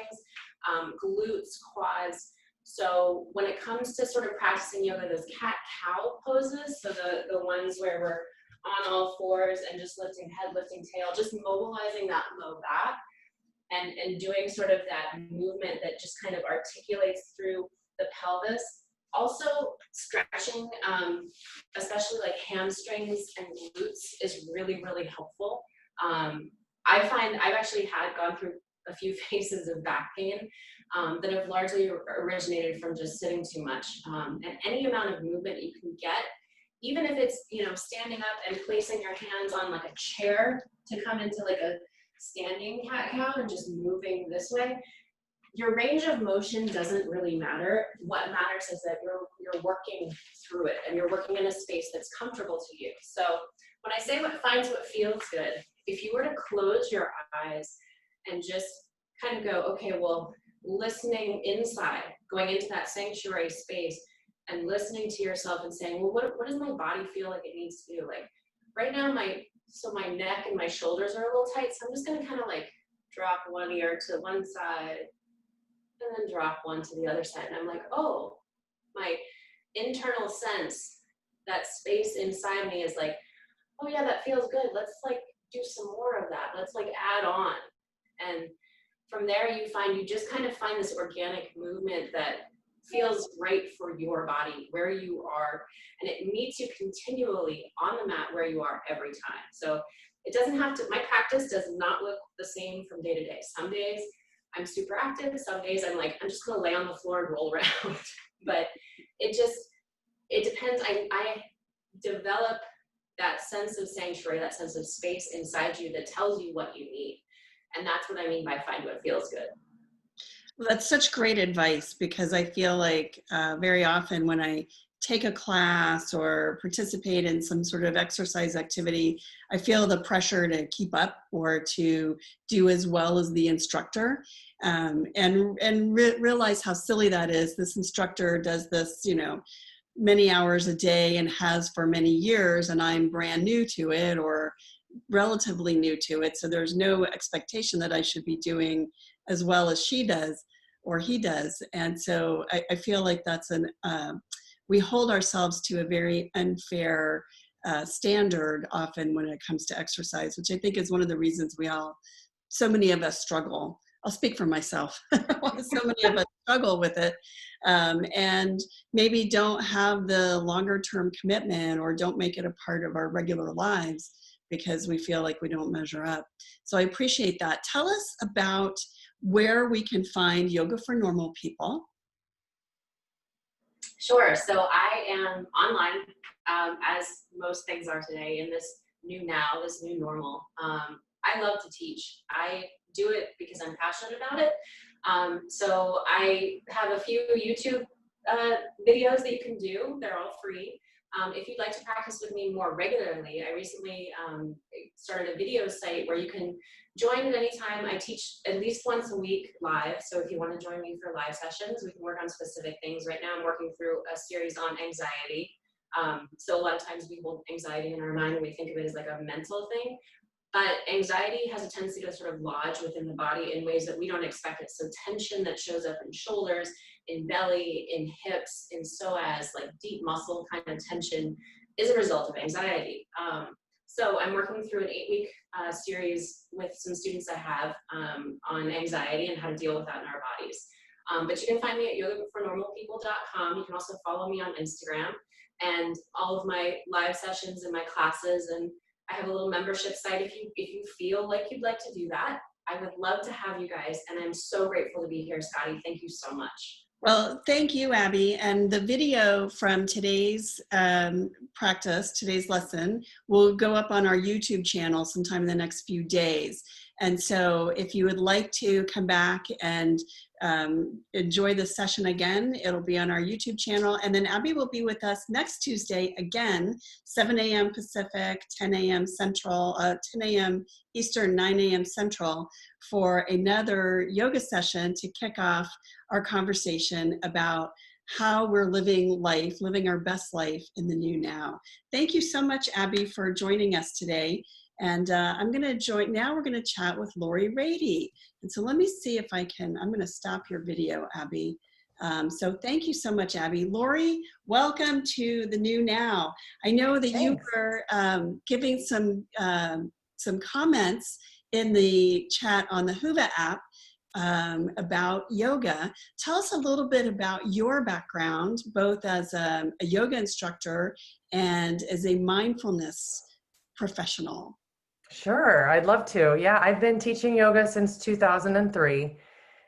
B: glutes, quads. So when it comes to sort of practicing yoga, those cat-cow poses, so the ones where we're on all fours and just lifting head, lifting tail, just mobilizing that low back, and doing sort of that movement that just kind of articulates through the pelvis. Also stretching, especially like hamstrings and glutes, is really, really helpful. I find I've actually gone through a few phases of back pain that have largely originated from just sitting too much. And any amount of movement you can get, even if it's, standing up and placing your hands on like a chair to come into like a standing cat-cow and just moving this way, your range of motion doesn't really matter. What matters is that you're working through it, and you're working in a space that's comfortable to you. So when I say finds what feels good, if you were to close your eyes and just kind of go, okay, well, listening inside, going into that sanctuary space and listening to yourself and saying, well, what does my body feel like it needs to do? Like right now, my neck and my shoulders are a little tight, so I'm just gonna kind of like drop one ear to one side and then drop one to the other side. And I'm like, oh, my internal sense, that space inside me is like, oh yeah, that feels good. Let's like do some more of that. Let's like add on. And from there you just kind of find this organic movement that feels right for your body, where you are, and it meets you continually on the mat where you are every time. So it doesn't have to, my practice does not look the same from day to day. Some days I'm super active, some days I'm like, I'm just gonna lay on the floor and roll around. But it depends. I develop that sense of sanctuary, that sense of space inside you that tells you what you need. And that's what I mean by find what feels good.
A: Well, that's such great advice, because I feel like very often when I take a class or participate in some sort of exercise activity, I feel the pressure to keep up or to do as well as the instructor, and realize how silly that is. This instructor does this, many hours a day and has for many years, and I'm brand new to it or relatively new to it. So there's no expectation that I should be doing as well as she does or he does. And so I feel like that's we hold ourselves to a very unfair standard often when it comes to exercise, which I think is one of the reasons so many of us struggle. I'll speak for myself. So many of us struggle with it, and maybe don't have the longer term commitment or don't make it a part of our regular lives because we feel like we don't measure up. So I appreciate that. Tell us about where we can find Yoga for Normal People.
B: Sure. So I am online, as most things are today in this this new normal. I love to teach. I do it because I'm passionate about it. So I have a few YouTube videos that you can do. They're all free. If you'd like to practice with me more regularly, I recently started a video site where you can join at any time. I teach at least once a week live. So if you want to join me for live sessions, we can work on specific things. Right now I'm working through a series on anxiety. So a lot of times we hold anxiety in our mind and we think of it as like a mental thing. But anxiety has a tendency to sort of lodge within the body in ways that we don't expect it. So tension that shows up in shoulders, in belly, in hips, in psoas, like deep muscle kind of tension, is a result of anxiety. So I'm working through an 8-week series with some students I have on anxiety and how to deal with that in our bodies. But you can find me at yogafornormalpeople.com. You can also follow me on Instagram and all of my live sessions and my classes. And I have a little membership site if you feel like you'd like to do that. I would love to have you guys. And I'm so grateful to be here, Scotty. Thank you so much.
A: Well, thank you, Abby. And the video from today's practice, today's lesson, will go up on our YouTube channel sometime in the next few days. And so if you would like to come back and enjoy the session again, it'll be on our YouTube channel. And then Abby will be with us next Tuesday again, 7 a.m. Pacific, 10 a.m. Central, 10 a.m. Eastern, 9 a.m. Central, for another yoga session to kick off our conversation about how we're living life, living our best life in the new now. Thank you so much, Abby, for joining us today. And I'm going to join, now we're going to chat with Lori Rady. And so let me see if I can, I'm going to stop your video, Abby. So thank you so much, Abby. Lori, welcome to the new now. I know that you were giving some comments in the chat on the Huva app about yoga. Tell us a little bit about your background, both as a yoga instructor and as a mindfulness professional.
C: Sure, I'd love to. Yeah, I've been teaching yoga since 2003,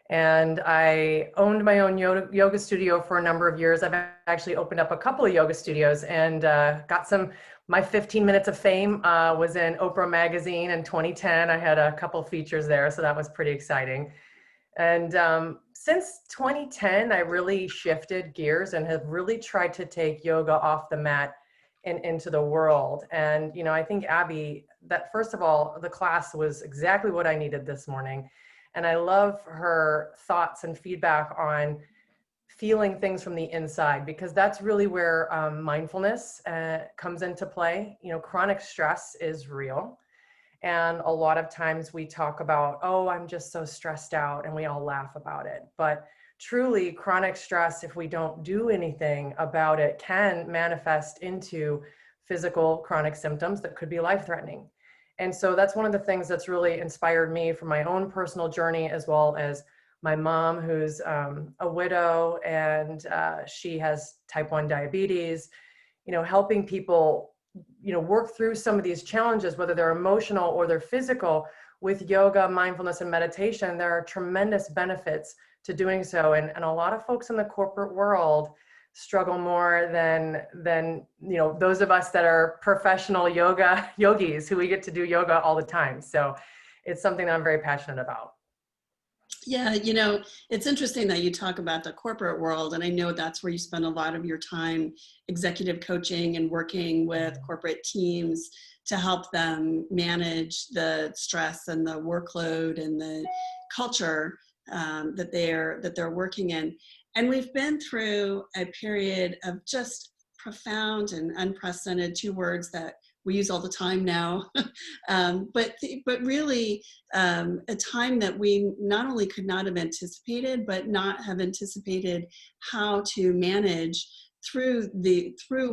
C: and I owned my own yoga studio for a number of years. I've actually opened up a couple of yoga studios and got my 15 minutes of fame was in Oprah magazine in 2010. I had a couple features there, so that was pretty exciting. And since 2010, I really shifted gears and have really tried to take yoga off the mat and into the world. And, you know, I think, Abby, that first of all, the class was exactly what I needed this morning. And I love her thoughts and feedback on feeling things from the inside, because that's really where mindfulness comes into play. You know, chronic stress is real. And a lot of times we talk about, oh, I'm just so stressed out, and we all laugh about it. But truly, chronic stress, if we don't do anything about it, can manifest into physical chronic symptoms that could be life-threatening. And so that's one of the things that's really inspired me for my own personal journey, as well as my mom, who's a widow, and she has type 1 diabetes, you know, helping people, you know, work through some of these challenges, whether they're emotional or they're physical. With yoga, mindfulness, and meditation, there are tremendous benefits to doing so. And a lot of folks in the corporate world struggle more than you know, those of us that are professional yogis who we get to do yoga all the time. So it's something that I'm very passionate about.
A: Yeah, you know, it's interesting that you talk about the corporate world, and I know that's where you spend a lot of your time executive coaching and working with corporate teams to help them manage the stress and the workload and the culture that they're working in. And we've been through a period of just profound and unprecedented, two words that we use all the time now, but really a time that we not only could not have anticipated, but not have anticipated how to manage through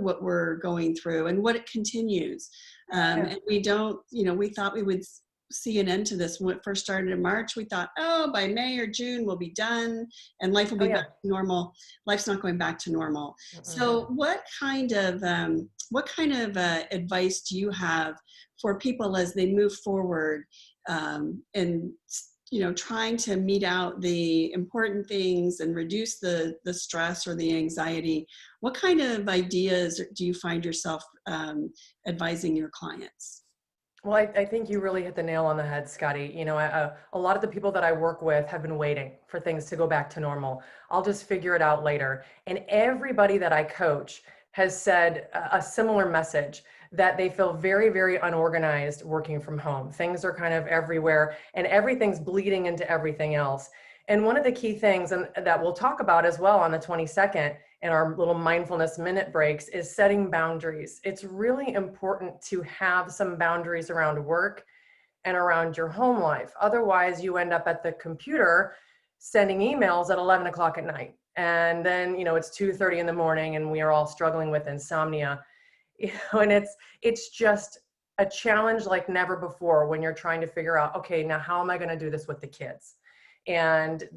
A: what we're going through and what it continues. And we don't, you know, we thought we would see an end to this when it first started in March. We thought, oh, by May or June we'll be done and life will be back to normal. Life's not going back to normal. So what kind of advice do you have for people as they move forward and, you know, trying to mete out the important things and reduce the stress or the anxiety? What kind of ideas do you find yourself advising your clients?
C: Well, I think you really hit the nail on the head, Scotty. You know, a lot of the people that I work with have been waiting for things to go back to normal. I'll just figure it out later. And everybody that I coach has said a similar message, that they feel very, very unorganized working from home. Things are kind of everywhere and everything's bleeding into everything else. And one of the key things, and that we'll talk about as well on the 22nd in our little mindfulness minute breaks, is setting boundaries. It's really important to have some boundaries around work and around your home life. Otherwise, you end up at the computer sending emails at 11 o'clock at night. And then, you know, it's 2:30 in the morning and we are all struggling with insomnia. You know, and it's just a challenge like never before when you're trying to figure out, okay, now how am I going to do this with the kids? And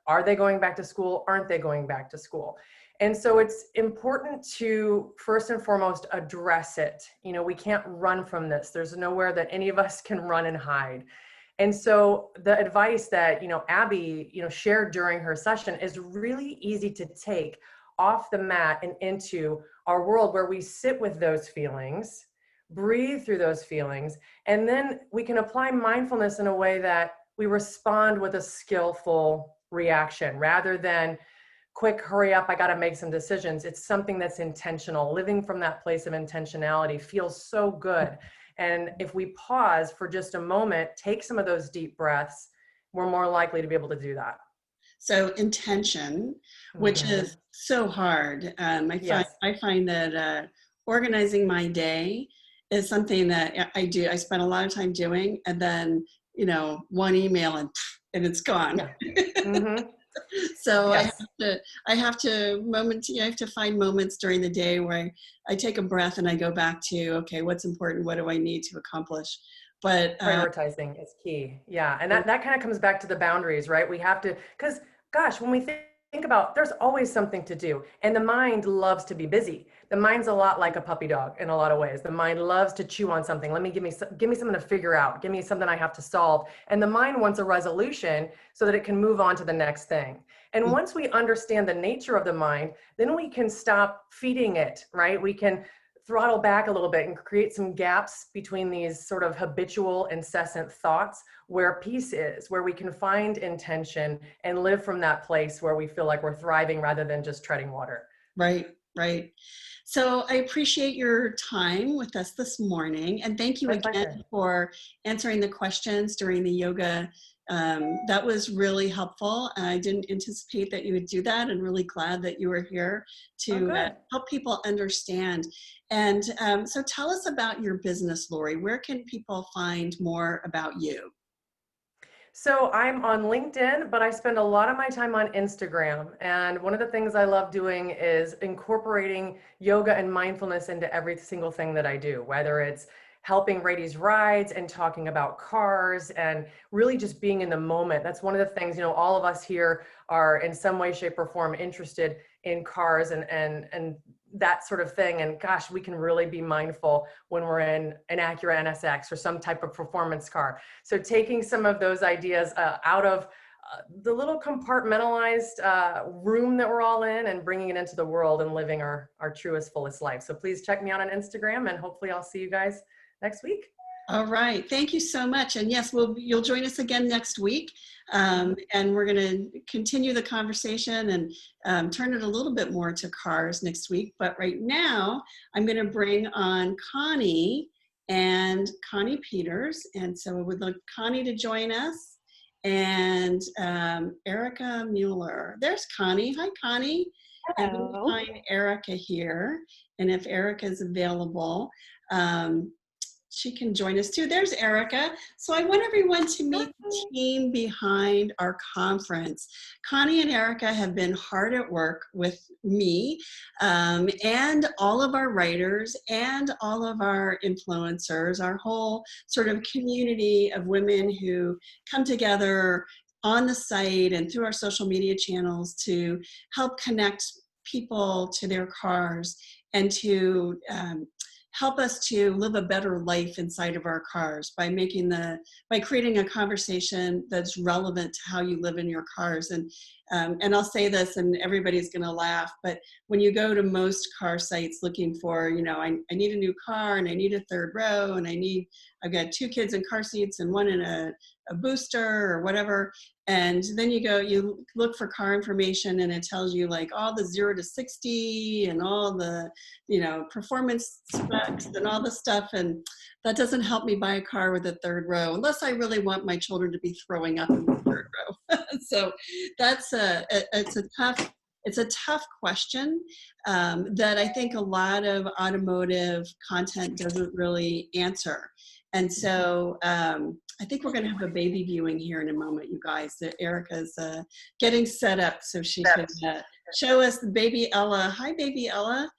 C: are they going back to school? Aren't they going back to school? And so it's important to first and foremost address it. You know, we can't run from this. There's nowhere that any of us can run and hide. And so the advice that, Abby, shared during her session is really easy to take off the mat and into our world, where we sit with those feelings, breathe through those feelings, and then we can apply mindfulness in a way that we respond with a skillful reaction rather than quick, hurry up, I got to make some decisions. It's something that's intentional. Living from that place of intentionality feels so good. And if we pause for just a moment, take some of those deep breaths, we're more likely to be able to do that.
A: So intention, which is so hard. I find that organizing my day is something that I do. I spend a lot of time doing, and then, one email and it's gone.
C: Yeah.
A: So
C: yes.
A: I have to find moments during the day where I take a breath and I go back to, okay, what's important? What do I need to accomplish? But
C: prioritizing is key. Yeah. And that kind of comes back to the boundaries, right? We have to, because gosh, when we think about, there's always something to do, and the mind loves to be busy. The mind's a lot like a puppy dog in a lot of ways. The mind loves to chew on something. Give me something to figure out. Give me something I have to solve. And the mind wants a resolution so that it can move on to the next thing. And once we understand the nature of the mind, then we can stop feeding it, right? We can throttle back a little bit and create some gaps between these sort of habitual, incessant thoughts, where peace is, where we can find intention and live from that place where we feel like we're thriving rather than just treading water.
A: Right. So I appreciate your time with us this morning, and thank you again for answering the questions during the yoga. That was really helpful. I didn't anticipate that you would do that, and really glad that you were here to help people understand. And so tell us about your business, Lori. Where can people find more about you?
C: So I'm on LinkedIn, but I spend a lot of my time on Instagram. And one of the things I love doing is incorporating yoga and mindfulness into every single thing that I do, whether it's helping Rady's rides and talking about cars and really just being in the moment. That's one of the things, all of us here are in some way, shape, or form interested in cars and that sort of thing. And gosh, we can really be mindful when we're in an Acura NSX or some type of performance car. So taking some of those ideas out of the little compartmentalized room that we're all in and bringing it into the world and living our truest, fullest life. So please check me out on Instagram, and hopefully I'll see you guys next week.
A: All right. Thank you so much. And yes, you'll join us again next week. And we're going to continue the conversation and turn it a little bit more to cars next week. But right now, I'm going to bring on Connie Peters. And so I would like Connie to join us, and Erica Mueller. There's Connie. Hi, Connie.
D: Hello.
A: And we'll find Erica here. And if Erica is available, she can join us too. There's Erica. So I want everyone to meet the team behind our conference. Connie and Erica have been hard at work with me and all of our writers and all of our influencers, our whole sort of community of women who come together on the site and through our social media channels to help connect people to their cars and to help us to live a better life inside of our cars by creating a conversation that's relevant to how you live in your cars. And I'll say this, and everybody's going to laugh, but when you go to most car sites looking for, I need a new car and I need a third row and I've got 2 kids in car seats and one in a booster or whatever. And then you look for car information, and it tells you like all the 0 to 60 and all the, performance specs and all the stuff. And that doesn't help me buy a car with a third row, unless I really want my children to be throwing up in the third row. So that's it's a tough question that I think a lot of automotive content doesn't really answer. And so I think we're going to have a baby viewing here in a moment, you guys. Erica's getting set up so she can show us the baby Ella. Hi, baby Ella.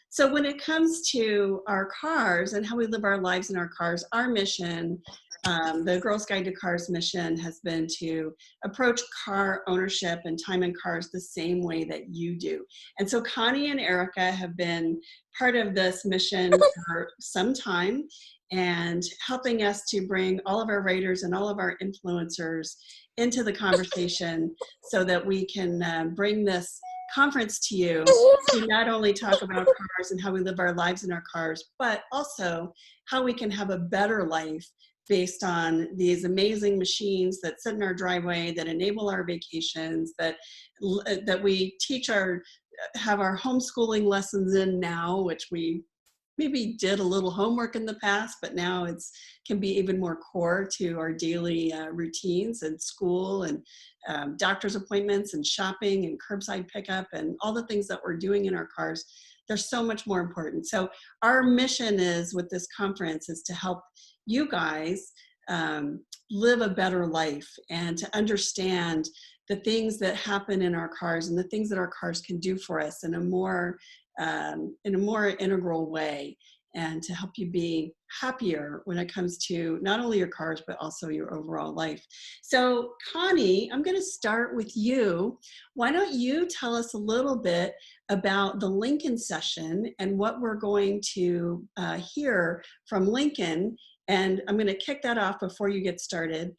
A: So when it comes to our cars and how we live our lives in our cars, our mission, the Girls Guide to Cars mission has been to approach car ownership and time in cars the same way that you do. And so Connie and Erica have been part of this mission for some time and helping us to bring all of our writers and all of our influencers into the conversation so that we can bring this conference to you to not only talk about cars and how we live our lives in our cars, but also how we can have a better life based on these amazing machines that sit in our driveway, that enable our vacations, that we have our homeschooling lessons in now, which we maybe did a little homework in the past, but now can be even more core to our daily routines and school and doctor's appointments and shopping and curbside pickup and all the things that we're doing in our cars. They're so much more important. So our mission is with this conference is to help you guys live a better life and to understand the things that happen in our cars and the things that our cars can do for us in a more integral way, and to help you be happier when it comes to not only your cars, but also your overall life. So Connie, I'm going to start with you. Why don't you tell us a little bit about the Lincoln session and what we're going to hear from Lincoln. And I'm going to kick that off before you get started.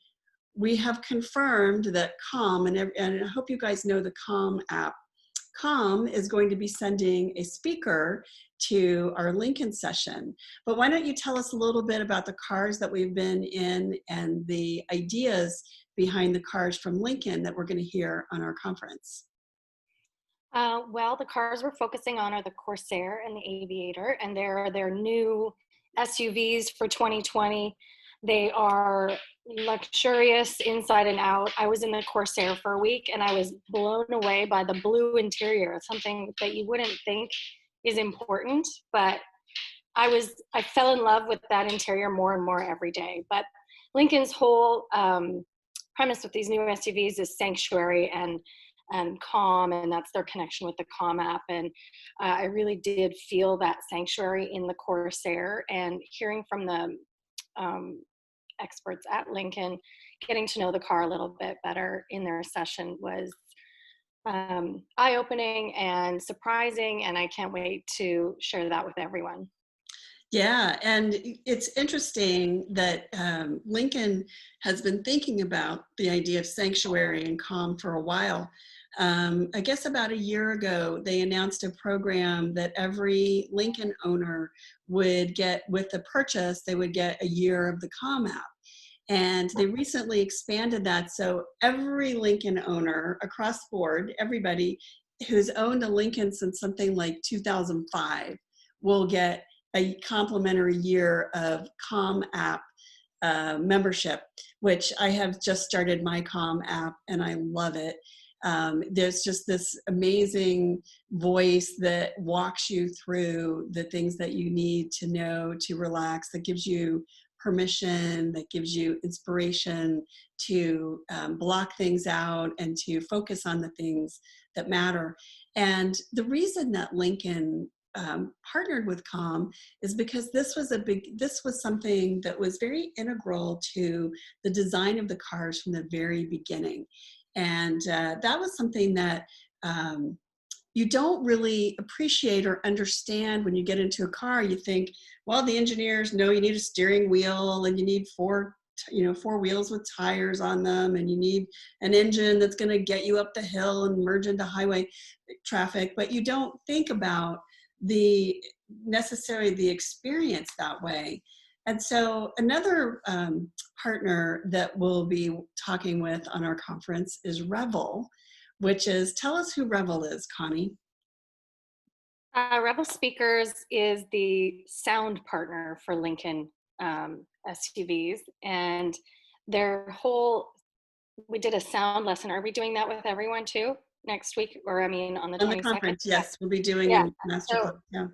A: We have confirmed that Calm, and I hope you guys know the Calm app. Calm is going to be sending a speaker to our Lincoln session. But why don't you tell us a little bit about the cars that we've been in and the ideas behind the cars from Lincoln that we're going to hear on our conference?
D: Well, the cars we're focusing on are the Corsair and the Aviator, and they're their new SUVs for 2020. They are luxurious inside and out. I was in the Corsair for a week and I was blown away by the blue interior, something that you wouldn't think is important, but I fell in love with that interior more and more every day. But Lincoln's whole premise with these new SUVs is sanctuary and Calm, and that's their connection with the Calm app. And I really did feel that sanctuary in the Corsair, and hearing from the experts at Lincoln, getting to know the car a little bit better in their session was eye-opening and surprising, and I can't wait to share that with everyone.
A: Yeah, and it's interesting that Lincoln has been thinking about the idea of sanctuary and calm for a while. I guess about a year ago, they announced a program that every Lincoln owner would get with the purchase, they would get a year of the Calm app. And they recently expanded that. So every Lincoln owner across the board, everybody who's owned a Lincoln since something like 2005 will get a complimentary year of Calm app membership, which I have just started my Calm app and I love it. There's just this amazing voice that walks you through the things that you need to know to relax, that gives you permission, that gives you inspiration to block things out and to focus on the things that matter. And the reason that Lincoln partnered with Calm is because this was something that was very integral to the design of the cars from the very beginning. And that was something that you don't really appreciate or understand when you get into a car. You think, well, the engineers know you need a steering wheel and you need four wheels with tires on them, and you need an engine that's going to get you up the hill and merge into highway traffic, but you don't think about the experience that way. And so another partner that we'll be talking with on our conference is Revel, tell us who Revel is, Connie.
D: Revel Speakers is the sound partner for Lincoln SUVs, and we did a sound lesson. Are we doing that with everyone too next week? Or on the 22nd?
A: On the conference, yes, we'll be doing a masterclass. Yeah.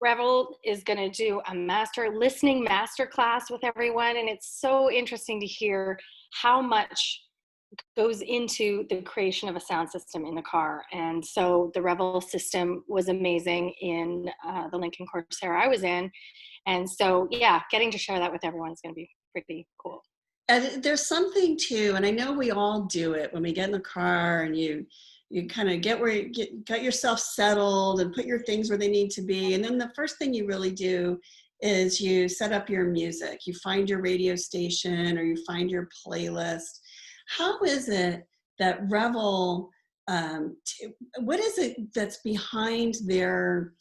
D: Revel is going to do a listening masterclass with everyone, and it's so interesting to hear how much goes into the creation of a sound system in the car. And so the Revel system was amazing in the Lincoln Corsair I was in. And so, yeah, getting to share that with everyone is going to be pretty cool.
A: And there's something too, and I know we all do it when we get in the car and you kind of get where you got yourself settled and put your things where they need to be. And then the first thing you really do is you set up your music. You find your radio station or you find your playlist. How is it that Revel, what is it that's behind their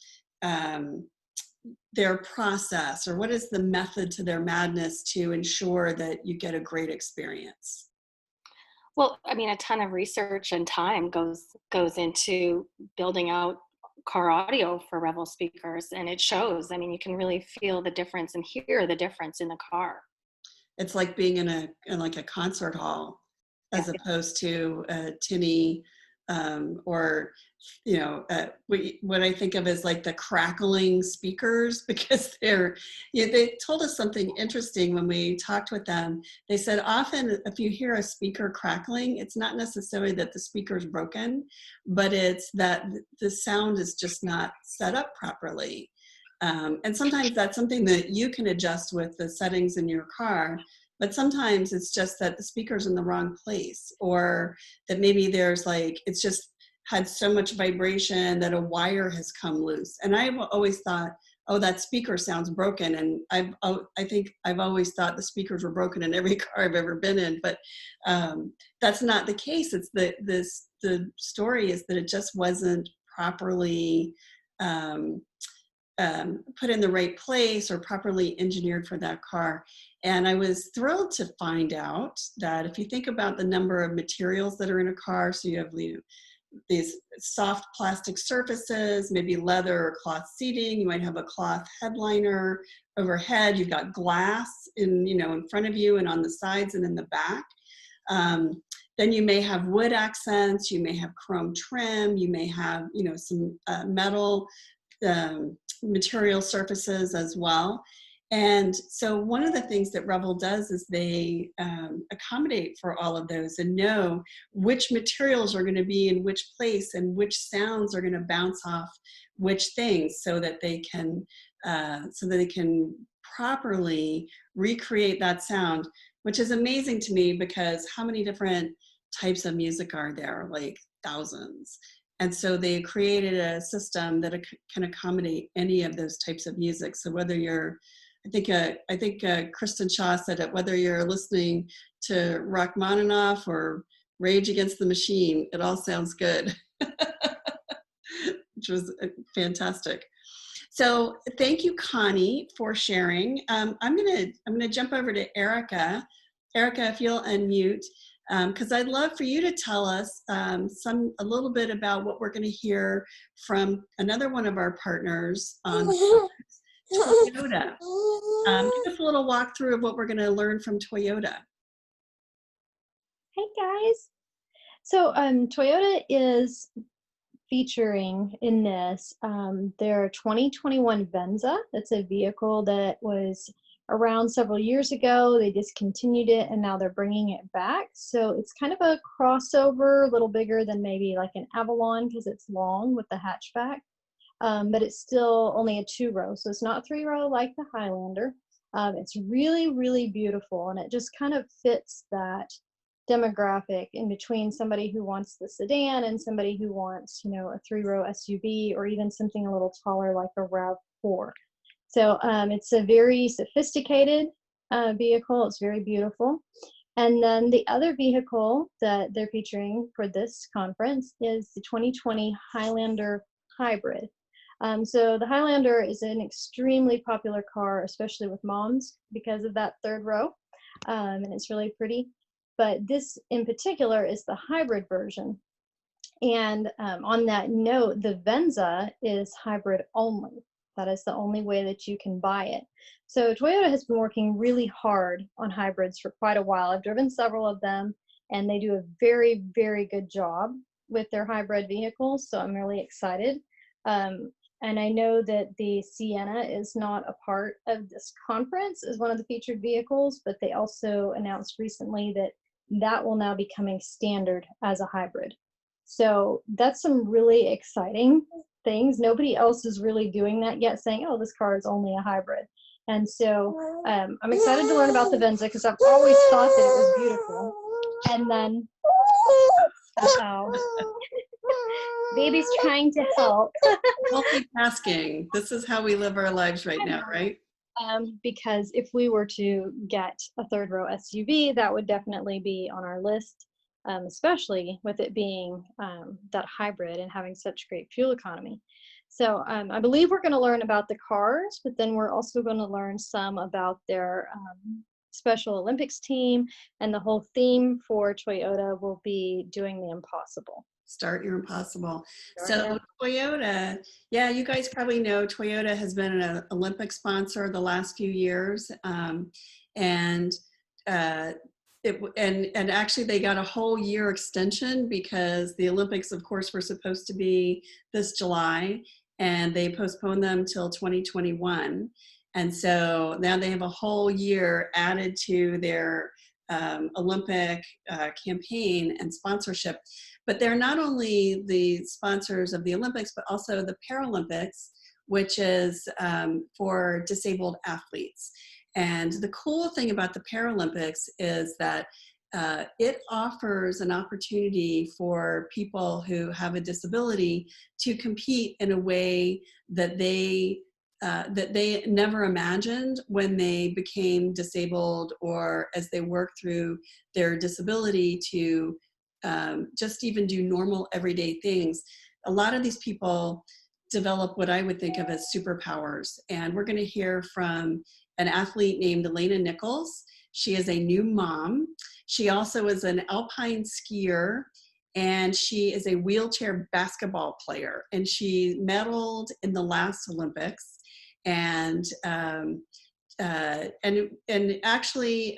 A: process, or what is the method to their madness to ensure that you get a great experience?
D: Well, I mean, a ton of research and time goes into building out car audio for Revel speakers, and it shows. I mean, you can really feel the difference and hear the difference in the car.
A: It's like being in like a concert hall,
D: Yeah.
A: as opposed to a tinny, or what I think of as like the crackling speakers, because they told us something interesting when we talked with them. They said often if you hear a speaker crackling, it's not necessarily that the speaker's broken, but it's that the sound is just not set up properly. And sometimes that's something that you can adjust with the settings in your car, but sometimes it's just that the speaker's in the wrong place, or that maybe there's like, it's just had so much vibration that a wire has come loose. And I've always thought, oh, that speaker sounds broken. And I think I've always thought the speakers were broken in every car I've ever been in, but that's not the case. It's the story is that it just wasn't properly put in the right place or properly engineered for that car. And I was thrilled to find out that if you think about the number of materials that are in a car, so you have these soft plastic surfaces, maybe leather or cloth seating, you might have a cloth headliner overhead, you've got glass in front of you and on the sides and in the back. Then you may have wood accents, you may have chrome trim, you may have some metal material surfaces as well. And so one of the things that Revel does is they accommodate for all of those and know which materials are going to be in which place and which sounds are going to bounce off which things, so that they can properly recreate that sound, which is amazing to me, because how many different types of music are there? Like thousands. And so they created a system that can accommodate any of those types of music. So whether you're, I think Kristen Shaw said it, whether you're listening to Rachmaninoff or Rage Against the Machine, it all sounds good, which was fantastic. So thank you, Connie, for sharing. I'm gonna jump over to Erica. Erica, if you'll unmute. Because I'd love for you to tell us a little bit about what we're going to hear from another one of our partners on Toyota. Give us a little walkthrough of what we're going to learn from Toyota.
E: Hey guys. So Toyota is featuring in this their 2021 Venza. That's a vehicle that was around several years ago. They discontinued it and now they're bringing it back. So it's kind of a crossover, a little bigger than maybe like an Avalon because it's long with the hatchback, but it's still only a 2-row. So it's not 3-row like the Highlander. It's really, really beautiful, and it just kind of fits that demographic in between somebody who wants the sedan and somebody who wants, a 3-row SUV or even something a little taller like a RAV4. So it's a very sophisticated vehicle. It's very beautiful. And then the other vehicle that they're featuring for this conference is the 2020 Highlander Hybrid. So the Highlander is an extremely popular car, especially with moms, because of that 3rd row, and it's really pretty. But this in particular is the hybrid version. And on that note, the Venza is hybrid only. That is the only way that you can buy it. So Toyota has been working really hard on hybrids for quite a while. I've driven several of them, and they do a very, very good job with their hybrid vehicles. So I'm really excited. And I know that the Sienna is not a part of this conference as one of the featured vehicles, but they also announced recently that that will now be coming standard as a hybrid. So that's some really exciting things. Nobody else is really doing that yet, saying, oh, this car is only a hybrid. And so I'm excited to learn about the Venza because I've always thought that it was beautiful. And then, baby's trying to help.
A: Multitasking. This is how we live our lives right now, right?
E: Because if we were to get a third row SUV, that would definitely be on our list, especially with it being that hybrid and having such great fuel economy. So I believe we're going to learn about the cars, but then we're also going to learn some about their Special Olympics team, and the whole theme for Toyota will be doing the impossible.
A: Start your impossible. So Toyota, yeah, you guys probably know Toyota has been an Olympic sponsor the last few years, and actually they got a whole year extension because the Olympics, of course, were supposed to be this July, and they postponed them till 2021. And so now they have a whole year added to their Olympic campaign and sponsorship. But they're not only the sponsors of the Olympics, but also the Paralympics, which is for disabled athletes. And the cool thing about the Paralympics is that it offers an opportunity for people who have a disability to compete in a way that they never imagined when they became disabled, or as they work through their disability to just even do normal everyday things. A lot of these people develop what I would think of as superpowers. And we're going to hear from an athlete named Elena Nichols. She is a new mom. She also is an alpine skier, and she is a wheelchair basketball player. And she medaled in the last Olympics. And actually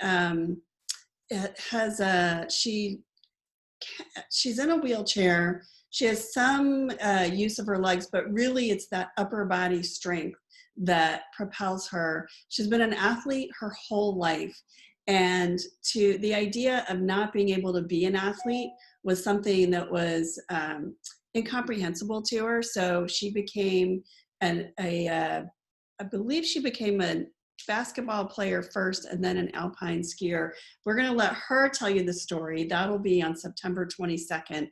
A: she's in a wheelchair. She has some use of her legs, but really it's that upper body strength that propels her. She's been an athlete her whole life. And to the idea of not being able to be an athlete was something that was incomprehensible to her. So she became I believe she became a basketball player first and then an alpine skier. We're going to let her tell you the story. That'll be on September 22nd.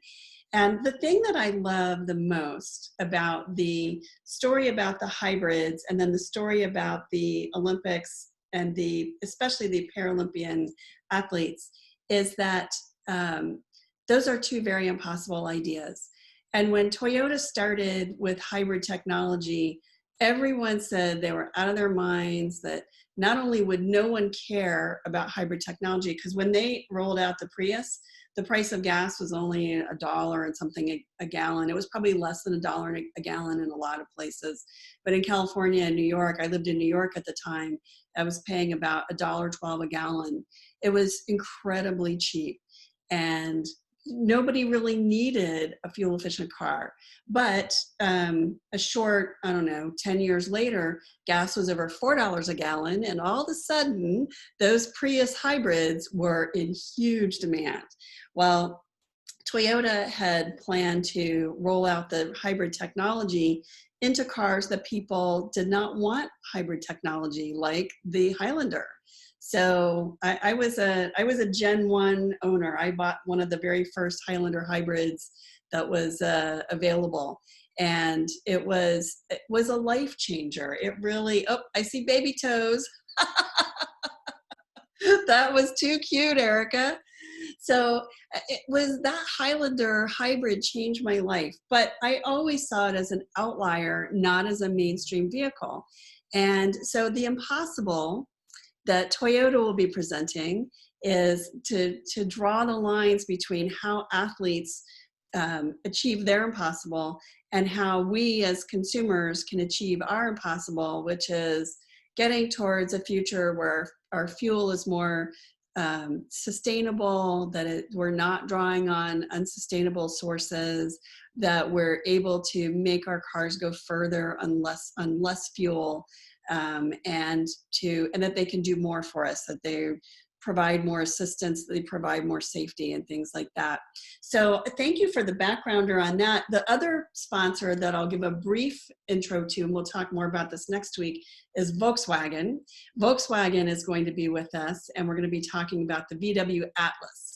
A: And the thing that I love the most about the story about the hybrids, and then the story about the Olympics and especially the Paralympian athletes, is that those are two very impossible ideas. And when Toyota started with hybrid technology, everyone said they were out of their minds, that not only would no one care about hybrid technology, because when they rolled out the Prius, the price of gas was only $1 and something a gallon. It was probably less than $1 a gallon in a lot of places. But in California and New York, I lived in New York at the time, I was paying about $1.12 a gallon. It was incredibly cheap. And nobody really needed a fuel efficient car. But a short, 10 years later, gas was over $4 a gallon. And all of a sudden, those Prius hybrids were in huge demand. Well, Toyota had planned to roll out the hybrid technology into cars that people did not want hybrid technology, like the Highlander. So I was a Gen 1 owner. I bought one of the very first Highlander hybrids that was available. And it was a life changer. It really, I see baby toes. That was too cute, Erica. So it was that Highlander hybrid changed my life, but I always saw it as an outlier, not as a mainstream vehicle. And so the impossible that Toyota will be presenting is to draw the lines between how athletes achieve their impossible and how we as consumers can achieve our impossible, which is getting towards a future where our fuel is more sustainable, that we're not drawing on unsustainable sources, that we're able to make our cars go further on less fuel, and that they can do more for us, that provide more assistance, they provide more safety and things like that. So thank you for the backgrounder on that. The other sponsor that I'll give a brief intro to, and we'll talk more about this next week, is Volkswagen. Volkswagen is going to be with us, and we're going to be talking about the VW Atlas.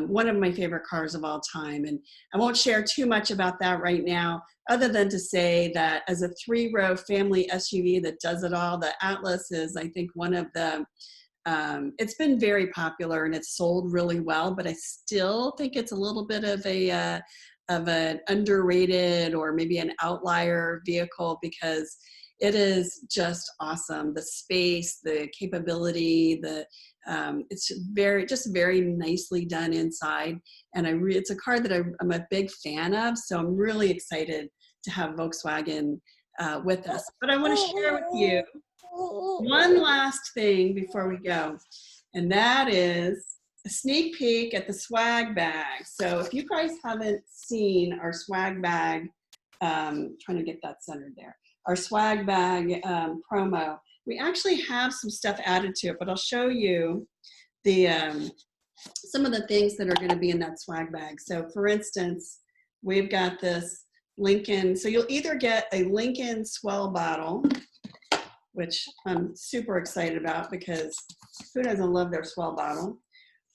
A: One of my favorite cars of all time. And I won't share too much about that right now, other than to say that as a 3-row family SUV that does it all, the Atlas is, I think, one of the, it's been very popular and it's sold really well, but I still think it's a little bit of an underrated or maybe an outlier vehicle, because it is just awesome. The space, the capability, it's very nicely done inside. And it's a car that I'm a big fan of. So I'm really excited to have Volkswagen with us. But I want to share with you one last thing before we go. And that is a sneak peek at the swag bag. So if you guys haven't seen our swag bag, trying to get that centered there, our swag bag promo, we actually have some stuff added to it, but I'll show you some of the things that are going to be in that swag bag. So for instance, we've got this Lincoln. So you'll either get a Lincoln Swell bottle, which I'm super excited about because who doesn't love their Swell bottle?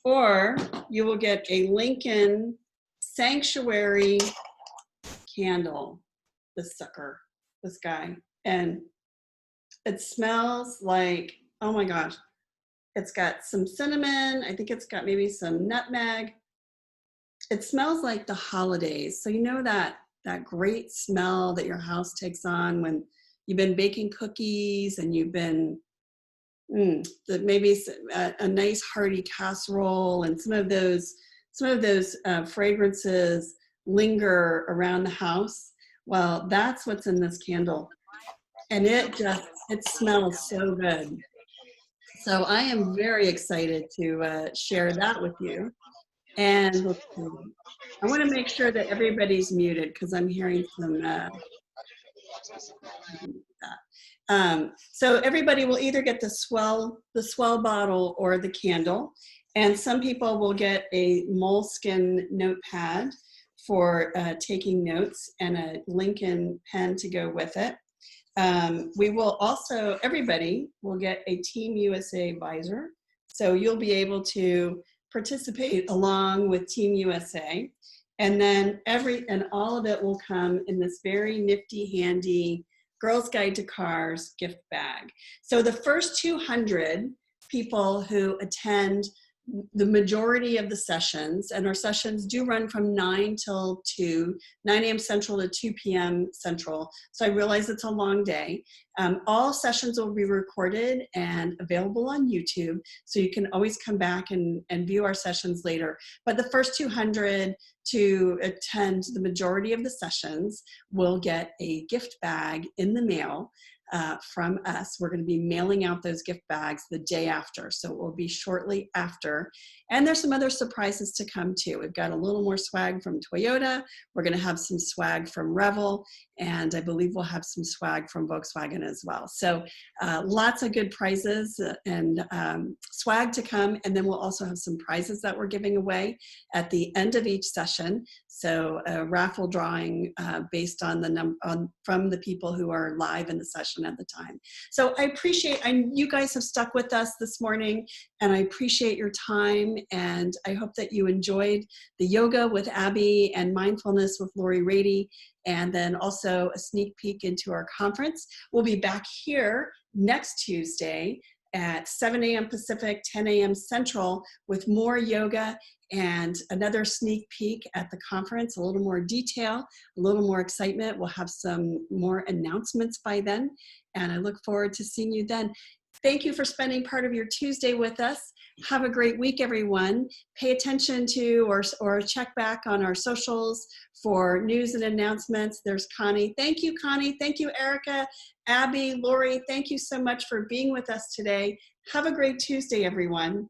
A: Or you will get a Lincoln Sanctuary candle, this sucker, this guy. And it smells like, oh my gosh, it's got some cinnamon. I think it's got maybe some nutmeg. It smells like the holidays. So you know that great smell that your house takes on when you've been baking cookies and you've been maybe a nice hearty casserole, and some of those fragrances linger around the house. Well, that's what's in this candle, and it smells so good. So I am very excited to share that with you. And I want to make sure that everybody's muted because I'm hearing some. So everybody will either get the swell bottle or the candle, and some people will get a moleskin notepad for taking notes and a Lincoln pen to go with it. We will also, everybody will get a Team USA visor, so you'll be able to participate along with Team USA, and then all of it will come in this very nifty, handy Girls Guide to Cars gift bag. So the first 200 people who attend the majority of the sessions, and our sessions do run from 9 till 2, 9 a.m. Central to 2 p.m. Central. So I realize it's a long day. All sessions will be recorded and available on YouTube, so you can always come back and view our sessions later. But the first 200 to attend the majority of the sessions will get a gift bag in the mail from us. We're going to be mailing out those gift bags the day after, so it will be shortly after. And there's some other surprises to come too. We've got a little more swag from Toyota. We're going to have some swag from Revel, and I believe we'll have some swag from Volkswagen as well. So lots of good prizes and swag to come, and then we'll also have some prizes that we're giving away at the end of each session. So a raffle drawing based on the from the people who are live in the session at the time. So I appreciate, you guys have stuck with us this morning, and I appreciate your time, and I hope that you enjoyed the yoga with Abby and mindfulness with Lori Rady, and then also a sneak peek into our conference. We'll be back here next Tuesday at 7 a.m. Pacific, 10 a.m. Central with more yoga and another sneak peek at the conference, a little more detail, a little more excitement. We'll have some more announcements by then, and I look forward to seeing you then. Thank you for spending part of your Tuesday with us. Have a great week, everyone. Pay attention to or check back on our socials for news and announcements. There's Connie. Thank you, Connie. Thank you, Erica, Abby, Lori. Thank you so much for being with us today. Have a great Tuesday, everyone.